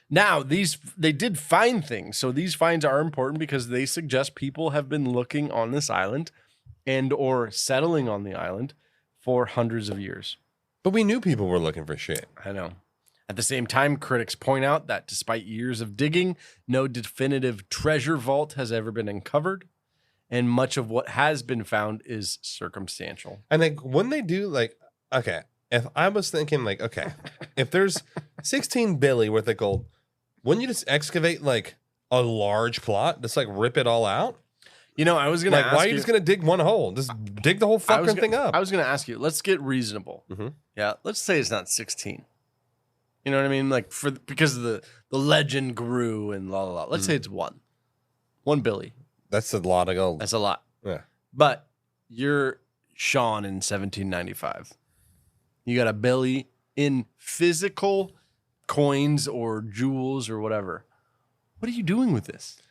Now, they did find things. So these finds are important because they suggest people have been looking on this island and or settling on the island for hundreds of years.
But we knew people were looking for shit.
I know. At the same time, critics point out that despite years of digging, no definitive treasure vault has ever been uncovered. And much of what has been found is circumstantial.
And like when they do like, okay, if I was thinking like, okay, if there's 16 billion worth of gold, wouldn't you just excavate like a large plot? Just like rip it all out?
You know, I was going to ask
why are you just going to dig one hole? Just dig the whole fucking thing up.
I was going to ask you, let's get reasonable.
Mm-hmm.
Yeah, let's say it's not 16. You know what I mean? Like because of the legend grew and la la la. Let's say it's 1 billion.
That's a lot of gold.
That's a lot.
Yeah.
But you're Sean in 1795. You got a billy in physical coins or jewels or whatever. What are you doing with this?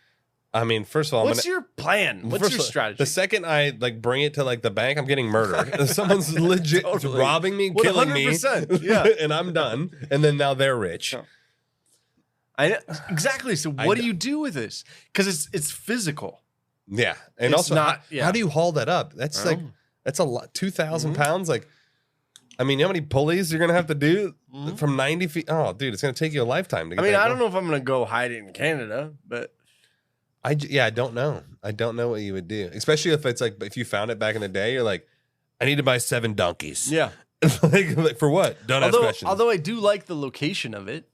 I mean, first of all,
what's your plan? What's your strategy?
The second I like bring it to like the bank, I'm getting murdered. Someone's legit robbing me, killing me,
yeah.
and I'm done. And then now they're rich.
Exactly. So what do you do with this? Because it's physical.
Yeah, and
It's
also,
not-
how do you haul that up? That's like that's a lot. 2,000 pounds. Like, I mean, you know how many pulleys you're gonna have to do from 90 feet? Oh, dude, it's gonna take you a lifetime to get.
I mean,
that
I
going.
don't know if I'm gonna go hide it in Canada, but
I don't know. I don't know what you would do, especially if it's like if you found it back in the day. You're like, I need to buy 7 donkeys.
yeah.
like for what? Don't ask questions.
Although I do like the location of it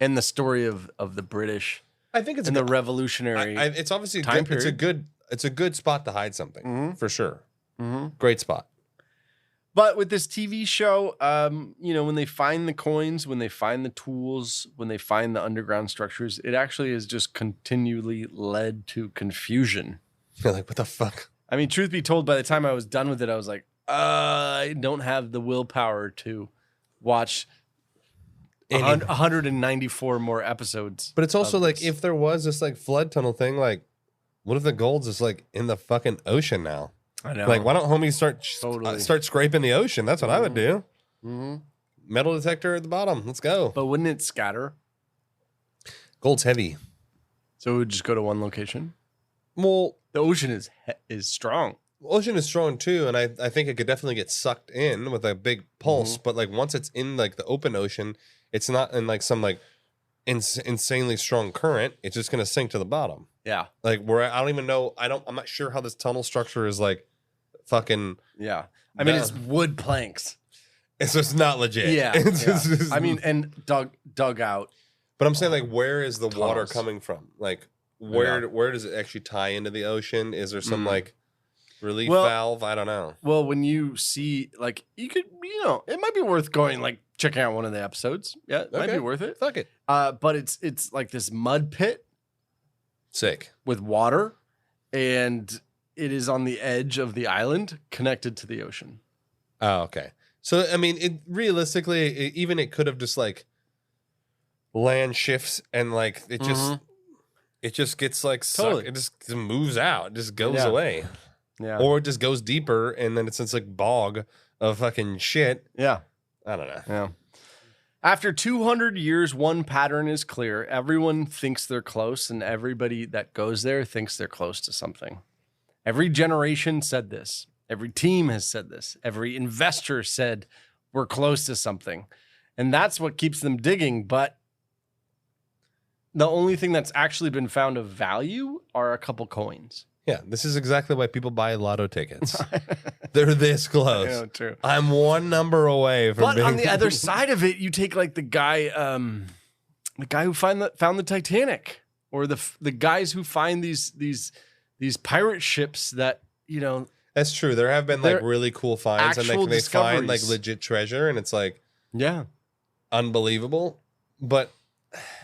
and the story of the British.
I think it's
and
a
the
good,
revolutionary.
it's obviously
time
good,
period.
It's a good spot to hide something for sure.
Mm-hmm.
Great spot.
But with this TV show, you know, when they find the coins, when they find the tools, when they find the underground structures, it actually has just continually led to confusion.
You're like, what the fuck?
I mean, truth be told, by the time I was done with it, I was like, I don't have the willpower to watch 194 more episodes.
But it's also like, if there was this like flood tunnel thing, like, what if the gold's just like in the fucking ocean now?
I know.
Like, why don't homies
Totally.
start scraping the ocean? That's what I would do.
Mm-hmm.
Metal detector at the bottom. Let's go.
But wouldn't it scatter?
Gold's heavy.
So it would just go to one location?
Well,
the ocean is strong.
Ocean is strong too, and I think it could definitely get sucked in with a big pulse. But like once it's in like the open ocean, it's not in like some like insanely strong current. It's just gonna sink to the bottom.
Yeah.
Like where I don't even know. I'm not sure how this tunnel structure is like fucking.
Yeah. I mean, it's wood planks.
It's just not legit.
Yeah.
It's
yeah.
just-
I mean, and dug out.
But I'm saying like, where is the water
Tunnels.
coming from? Like where does it actually tie into the ocean? Is there some like? relief valve. I don't know.
Well, when you see, like, you could, it might be worth going, like, checking out one of the episodes. Yeah, it might be worth it.
Fuck it.
But it's like this mud pit.
Sick.
With water, and it is on the edge of the island connected to the ocean.
Oh, okay. So, I mean, realistically, it could have just, like, land shifts and, like, it just gets, like, sucked. It just moves out. It just goes away.
Yeah.
Or it just goes deeper, and then it's like bog of fucking shit.
Yeah.
I don't know.
Yeah. After 200 years, one pattern is clear. Everyone thinks they're close, and everybody that goes there thinks they're close to something. Every generation said this. Every team has said this. Every investor said we're close to something. And that's what keeps them digging. But the only thing that's actually been found of value are a couple coins.
Yeah, this is exactly why people buy lotto tickets. They're this close.
Yeah, true.
I'm one number away from.
But on the other side of it, you take like the guy who found the Titanic, or the guys who find these pirate ships that
That's true. There have been like really cool finds, and they find like legit treasure, and it's like unbelievable. But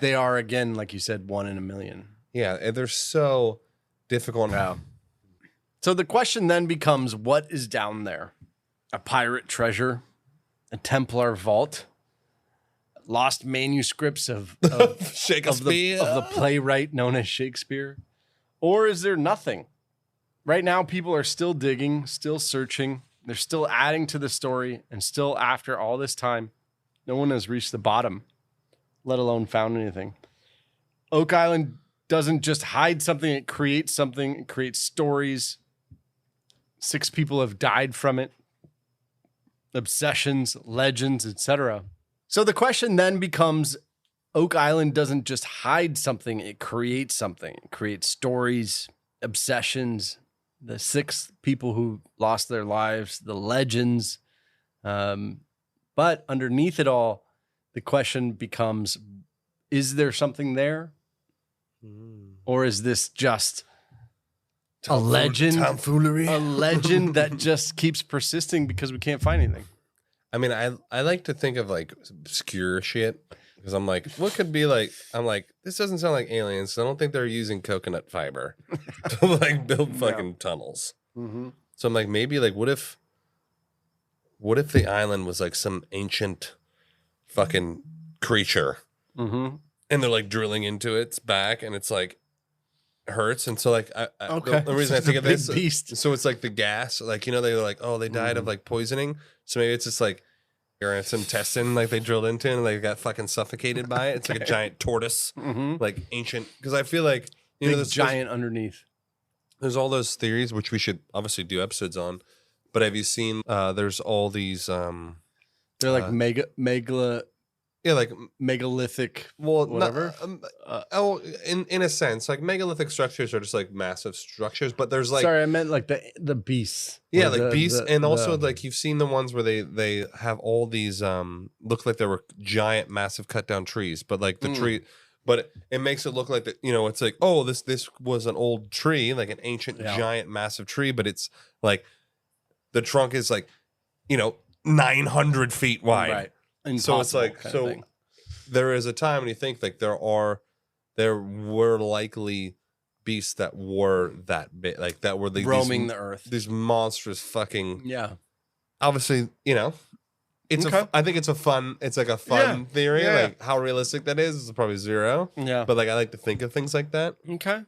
they are, again, like you said, 1 in a million.
Yeah, they're so difficult now.
So the question then becomes, what is down there? A pirate treasure? A Templar vault? Lost manuscripts of
Shakespeare?
Of the playwright known as Shakespeare? Or is there nothing? Right now, people are still digging, still searching. They're still adding to the story. And still, after all this time, no one has reached the bottom, let alone found anything. Oak Island doesn't just hide something, it creates something. It creates stories. 6 people have died from it. Obsessions, legends, etc. So the question then becomes, Oak Island doesn't just hide something, it creates something. It creates stories, obsessions, the 6 people who lost their lives, the legends. But underneath it all, the question becomes, is there something there? Or is this just a legend?
Tomfoolery?
A legend that just keeps persisting because we can't find anything.
I mean, I like to think of like obscure shit because I'm like, what could be like? I'm like, this doesn't sound like aliens. So I don't think they're using coconut fiber to like build fucking tunnels.
Mm-hmm.
So I'm like, maybe like, what if the island was like some ancient fucking creature?
Mm-hmm.
And they're like drilling into its back, and it's like hurts. And so like,
Okay.
the reason I think of
Big
this,
beast.
so it's like the gas, like they're like, oh, they died of like poisoning. So maybe it's just like, or it's intestine, like they drilled into, and they got fucking suffocated by it. It's like a giant tortoise, like ancient. Because I feel like
this giant underneath.
There's all those theories, which we should obviously do episodes on. But have you seen? There's all these.
They're like megalithic, whatever.
In a sense, like megalithic structures are just like massive structures, but there's like,
sorry, I meant like the beasts.
Yeah, like beasts, and also like you've seen the ones where they have all these look like they were giant, massive cut down trees, but like the tree, but it makes it look like that. It's like, oh, this was an old tree, like an ancient, giant, massive tree, but it's like the trunk is like 900 feet wide.
Right.
So it's like, so there is a time when you think like there were likely beasts that were that big, like that were
roaming the earth,
these monstrous fucking,
obviously,
it's I think it's like a fun theory. Like how realistic that is probably 0. But like I like to think of things like that.
Okay.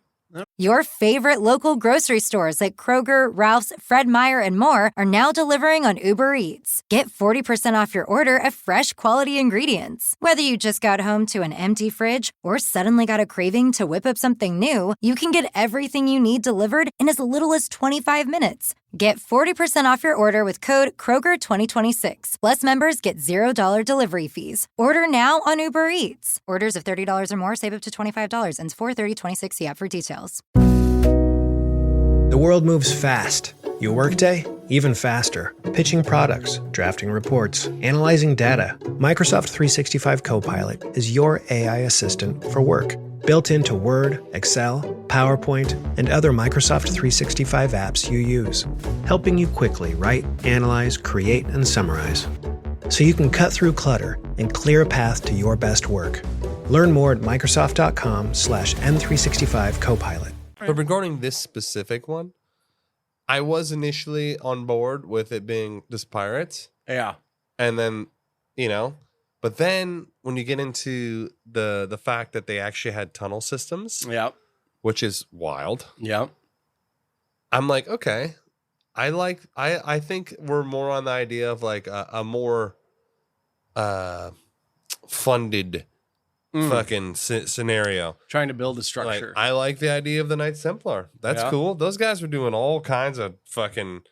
Your favorite local grocery stores like Kroger, Ralph's, Fred Meyer, and more are now delivering on Uber Eats. Get 40% off your order of fresh, quality ingredients. Whether you just got home to an empty fridge or suddenly got a craving to whip up something new, you can get everything you need delivered in as little as 25 minutes. Get 40% off your order with code Kroger2026. Plus, members get $0 delivery fees. Order now on Uber Eats. Orders of $30 or more save up to $25. Ends 4/30/26. See app for details.
The world moves fast. Your workday, even faster. Pitching products, drafting reports, analyzing data. Microsoft 365 Copilot is your AI assistant for work. built into Word, Excel, PowerPoint, and other Microsoft 365 apps you use, helping you quickly write, analyze, create, and summarize. So you can cut through clutter and clear a path to your best work. Learn more at Microsoft.com/M365 Copilot.
But regarding this specific one, I was initially on board with it being just pirates.
Yeah.
And then, but then when you get into the fact that they actually had tunnel systems, which is wild.
Yeah.
I'm like, okay. I think we're more on the idea of like a more funded fucking scenario.
Trying to build a structure.
Like, I like the idea of the Knights Templar. That's cool. Those guys were doing all kinds of fucking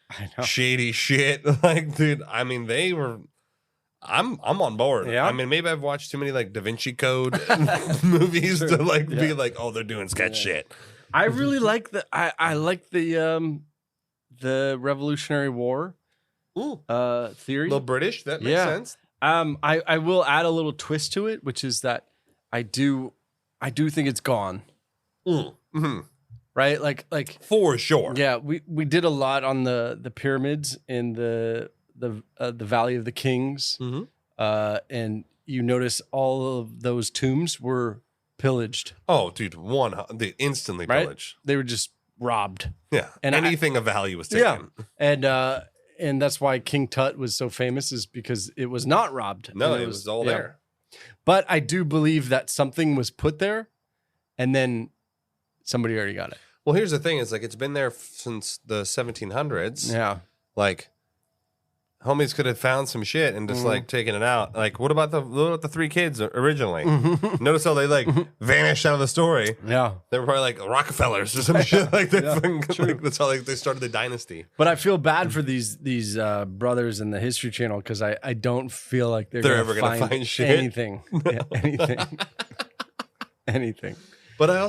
shady shit. Like, dude, I mean, they were. I'm on board.
Yeah.
I mean, maybe I've watched too many like Da Vinci Code movies to like be like, oh, they're doing sketch shit.
I really like I like the Revolutionary War theory.
A little British. That makes sense.
I will add a little twist to it, which is that I do think it's gone.
Mm-hmm.
Right? Like
for sure.
Yeah, we did a lot on the pyramids in the Valley of the Kings.
Mm-hmm.
And you notice all of those tombs were pillaged.
Oh, dude, they instantly pillaged.
They were just robbed.
Yeah. And anything of value was taken.
Yeah. And that's why King Tut was so famous, is because it was not robbed.
No, it was all there.
But I do believe that something was put there and then somebody already got it.
Well, here's the thing. It's like, it's been there since the 1700s.
Yeah.
Like, homies could have found some shit and just like taken it out. Like, what about the three kids originally? Notice how they like vanished out of the story.
Yeah.
They were probably like Rockefellers or some shit like that. Like, that's how they started the dynasty.
But I feel bad for these brothers in the History Channel, because I don't feel like they're
ever going to find shit.
Anything. Yeah, anything. Anything.
But I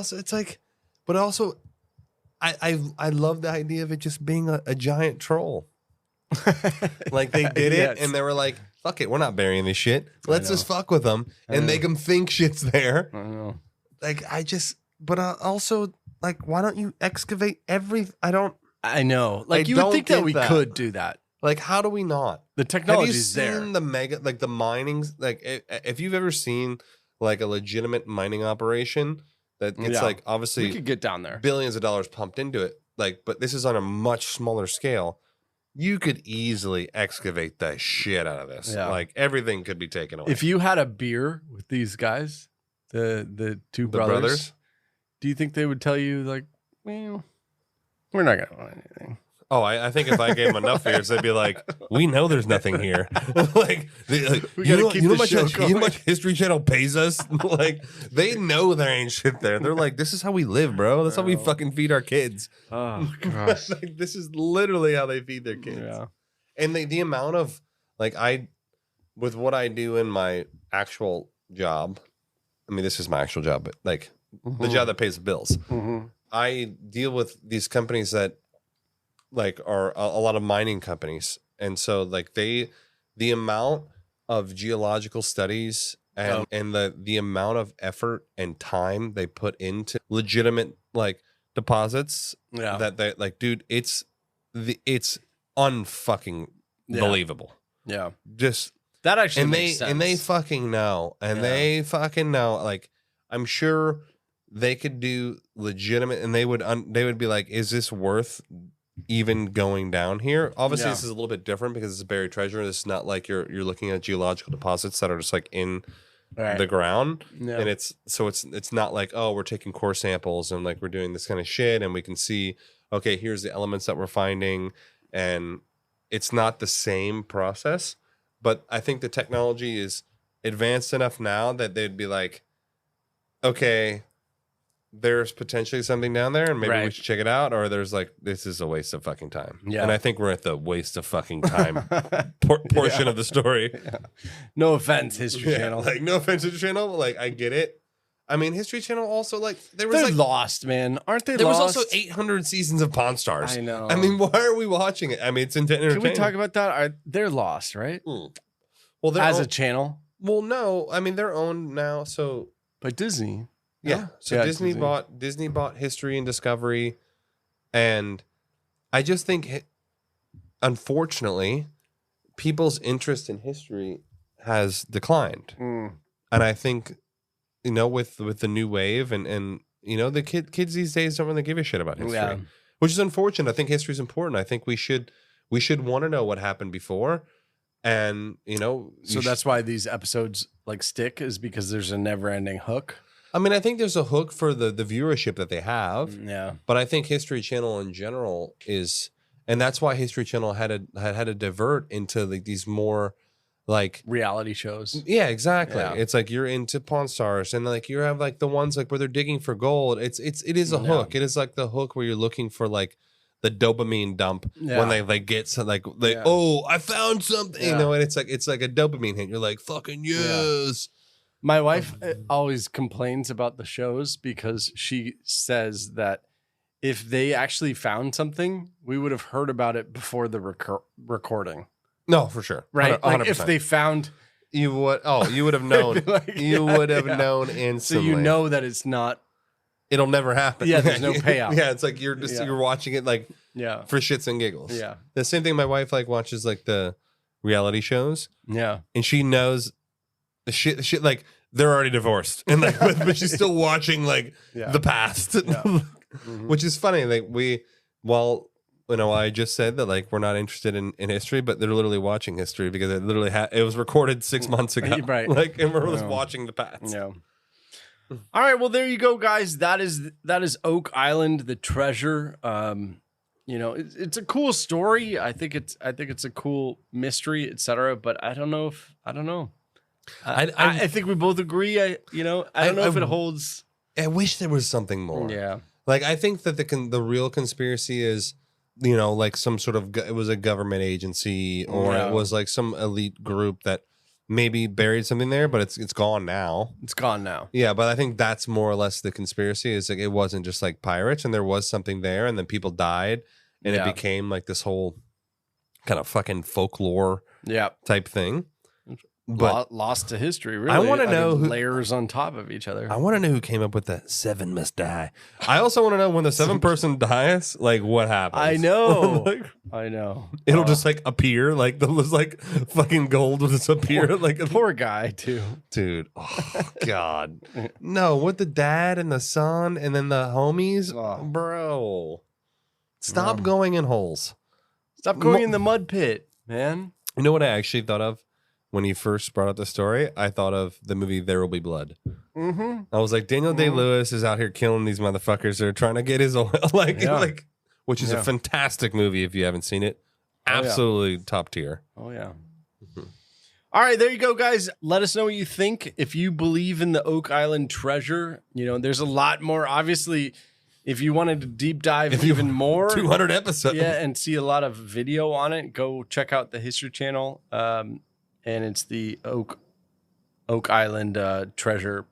love the idea of it just being a giant troll. Like, they did it and they were like, fuck it, we're not burying this shit. Let's just fuck with them and make them think shit's there.
I know.
Like, but also, like, why don't you excavate
I know. Like, you would think that we could do that.
Like, how do we not?
The technology's there.
Have you seen the minings? Like, if you've ever seen like a legitimate mining operation, that it's like, obviously
we could get down there,
billions of dollars pumped into it. Like, but this is on a much smaller scale. You could easily excavate the shit out of this.
Yeah.
Like, everything could be taken away.
If you had a beer with these guys, the two brothers, do you think they would tell you, like, well, we're not going to find anything?
Oh, I think if I gave them enough beers, they'd be like, we know there's nothing here. Like, you know how much History Channel pays us? Like, they know there ain't shit there. They're like, this is how we live, bro. That's how we fucking feed our kids.
Oh, gosh.
Like, this is literally how they feed their kids.
Yeah.
And the amount of, like, with what I do in my actual job, I mean, this is my actual job, but like the job that pays the bills. I deal with these companies that, like, are a lot of mining companies, and so like the amount of geological studies and the amount of effort and time they put into legitimate like deposits, that they like, dude, it's unfucking believable.
Yeah,
just
that actually makes sense.
And they fucking know, they fucking know. Like, I'm sure they could do legitimate, and they would be like, is this worth even going down here? Obviously, this is a little bit different because it's a buried treasure. This is not like you're looking at geological deposits that are just like in the ground, and it's not like, oh, we're taking core samples and like we're doing this kind of shit, and we can see, okay, here's the elements that we're finding, and it's not the same process. But I think the technology is advanced enough now that they'd be like, okay, there's potentially something down there and maybe we should check it out, or there's like, this is a waste of fucking time. Yeah. And I think we're at the waste of fucking time portion of the story.
Yeah. No offense, History Channel.
Like, no offense, History Channel. Like, I get it. I mean, History Channel also, like,
they're like, lost, man. Aren't they
there
lost?
There was also 800 seasons of Pawn Stars.
I know.
I mean, why are we watching it? I mean, it's entertaining.
Can we talk about that? They're lost, right?
Well, they're
as a channel.
Well, no. I mean, they're owned now, so
by Disney.
Yeah. So
Yeah,
Disney bought History and Discovery, and I just think, unfortunately, people's interest in history has declined, and I think, with the new wave and the kids these days don't really give a shit about history, which is unfortunate. I think history is important. I think we should want to know what happened before, and
So that's why these episodes stick, is because there's a never-ending hook.
I mean, I think there's a hook for the viewership that they have.
Yeah.
But I think History Channel in general is, and that's why History Channel had to divert into these more
reality shows.
Yeah, exactly.
Yeah.
It's you're into Pawn Stars, and you have the ones where they're digging for gold. It is a hook. It is the hook where you're looking for the dopamine dump when they get oh, I found something, and it's a dopamine hit. You're like, fucking yes.
My wife always complains about the shows because she says that if they actually found something, we would have heard about it before the recording.
No, for sure.
Right?
100%.
If they found...
You would have known. You would have known instantly.
So that it's not...
It'll never happen.
Yeah, there's no payout.
Yeah, it's you're watching it for shits and giggles.
Yeah.
The same thing my wife watches the reality shows.
Yeah.
And she knows the shit they're already divorced, and but she's still watching the past, which is funny. I just said that we're not interested in history, but they're literally watching history because it literally it was recorded 6 months ago,
right?
And we're just watching the past.
Yeah. All right, well there you go, guys. That is Oak Island, the treasure. It's a cool story. I think it's a cool mystery, etc. But I don't know. I think we both agree. I don't know if it holds.
I wish there was something more.
Yeah.
I think that the real conspiracy is, some sort of, it was a government agency, or it was some elite group that maybe buried something there, but it's gone now.
It's gone now.
Yeah, but I think that's more or less the conspiracy. Is it wasn't just pirates, and there was something there, and then people died, and it became this whole kind of fucking folklore type thing. But
lost to history, really.
I want to know who
layers on top of each other.
I want to know who came up with the 7 must die. I also want to know when the 7th person dies, what happens.
I know. I know.
It'll just appear those fucking gold will just appear
poor guy too.
Dude. Oh God. No, with the dad and the son and then the homies, bro. Stop going in holes.
Stop going in the mud pit, man.
You know what I actually thought of? When you first brought up the story, I thought of the movie There Will Be Blood.
Mm-hmm.
I was Daniel Day-Lewis is out here killing these motherfuckers that are trying to get his oil, which is a fantastic movie if you haven't seen it. Absolutely top tier.
Oh yeah. All right, there you go, guys. Let us know what you think. If you believe in the Oak Island treasure, there's a lot more. Obviously, if you wanted to deep dive even more,
200 episodes,
and see a lot of video on it, go check out the History Channel. And it's the Oak Island treasure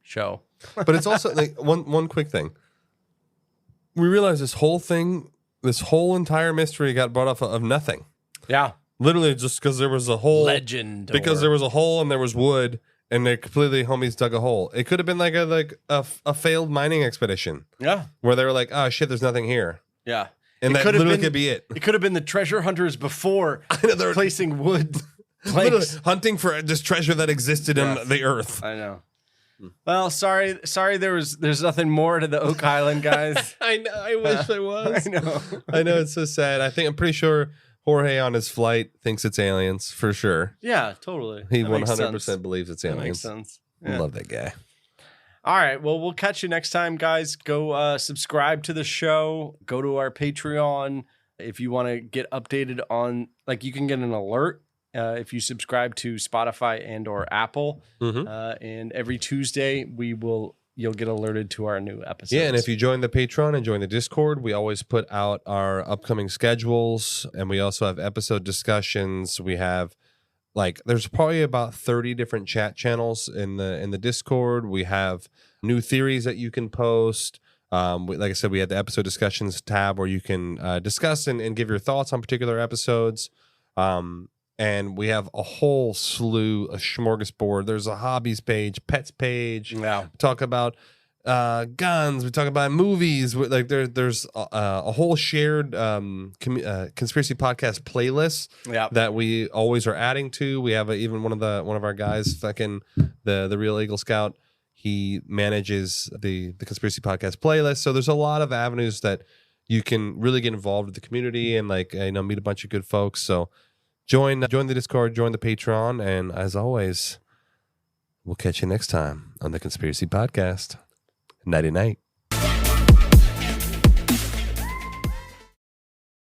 show.
But it's also one quick thing. We realize this whole entire mystery got brought up of nothing.
Yeah.
Literally just because there was a hole.
Legend.
Because there was a hole and there was wood and they completely homies dug a hole. It could have been a failed mining expedition.
Yeah.
Where they were oh shit, there's nothing here.
Yeah.
And that literally could be it.
It could have been the treasure hunters before placing wood.
Hunting for this treasure that existed in the earth.
I know. Well, sorry. There's nothing more to the Oak Island, guys.
I know. I wish there was.
I know.
I know. It's so sad. I'm pretty sure Jorge on his flight thinks it's aliens for sure.
Yeah, totally.
He 100% believes it's aliens.
That makes sense. Yeah.
I love that guy.
All right. Well, we'll catch you next time, guys. Go subscribe to the show. Go to our Patreon if you want to get updated on. You can get an alert. If you subscribe to Spotify and or Apple, and every Tuesday you'll get alerted to our new episodes.
Yeah, and if you join the Patreon and join the Discord, we always put out our upcoming schedules, and we also have episode discussions. We have there's probably about 30 different chat channels in the Discord. We have new theories that you can post. Like I said, we had the episode discussions tab where you can discuss and give your thoughts on particular episodes. And we have a whole slew, a smorgasbord. There's a hobbies page, pets page.
Yeah.
Talk about guns. We talk about movies. Like there's a whole shared conspiracy podcast playlist that we always are adding to. We have even one of our guys, fucking the Real Eagle Scout. He manages the conspiracy podcast playlist. So there's a lot of avenues that you can really get involved with the community and like meet a bunch of good folks. So join the Discord, join the Patreon, and as always, we'll catch you next time on the Conspiracy Podcast. Nighty night.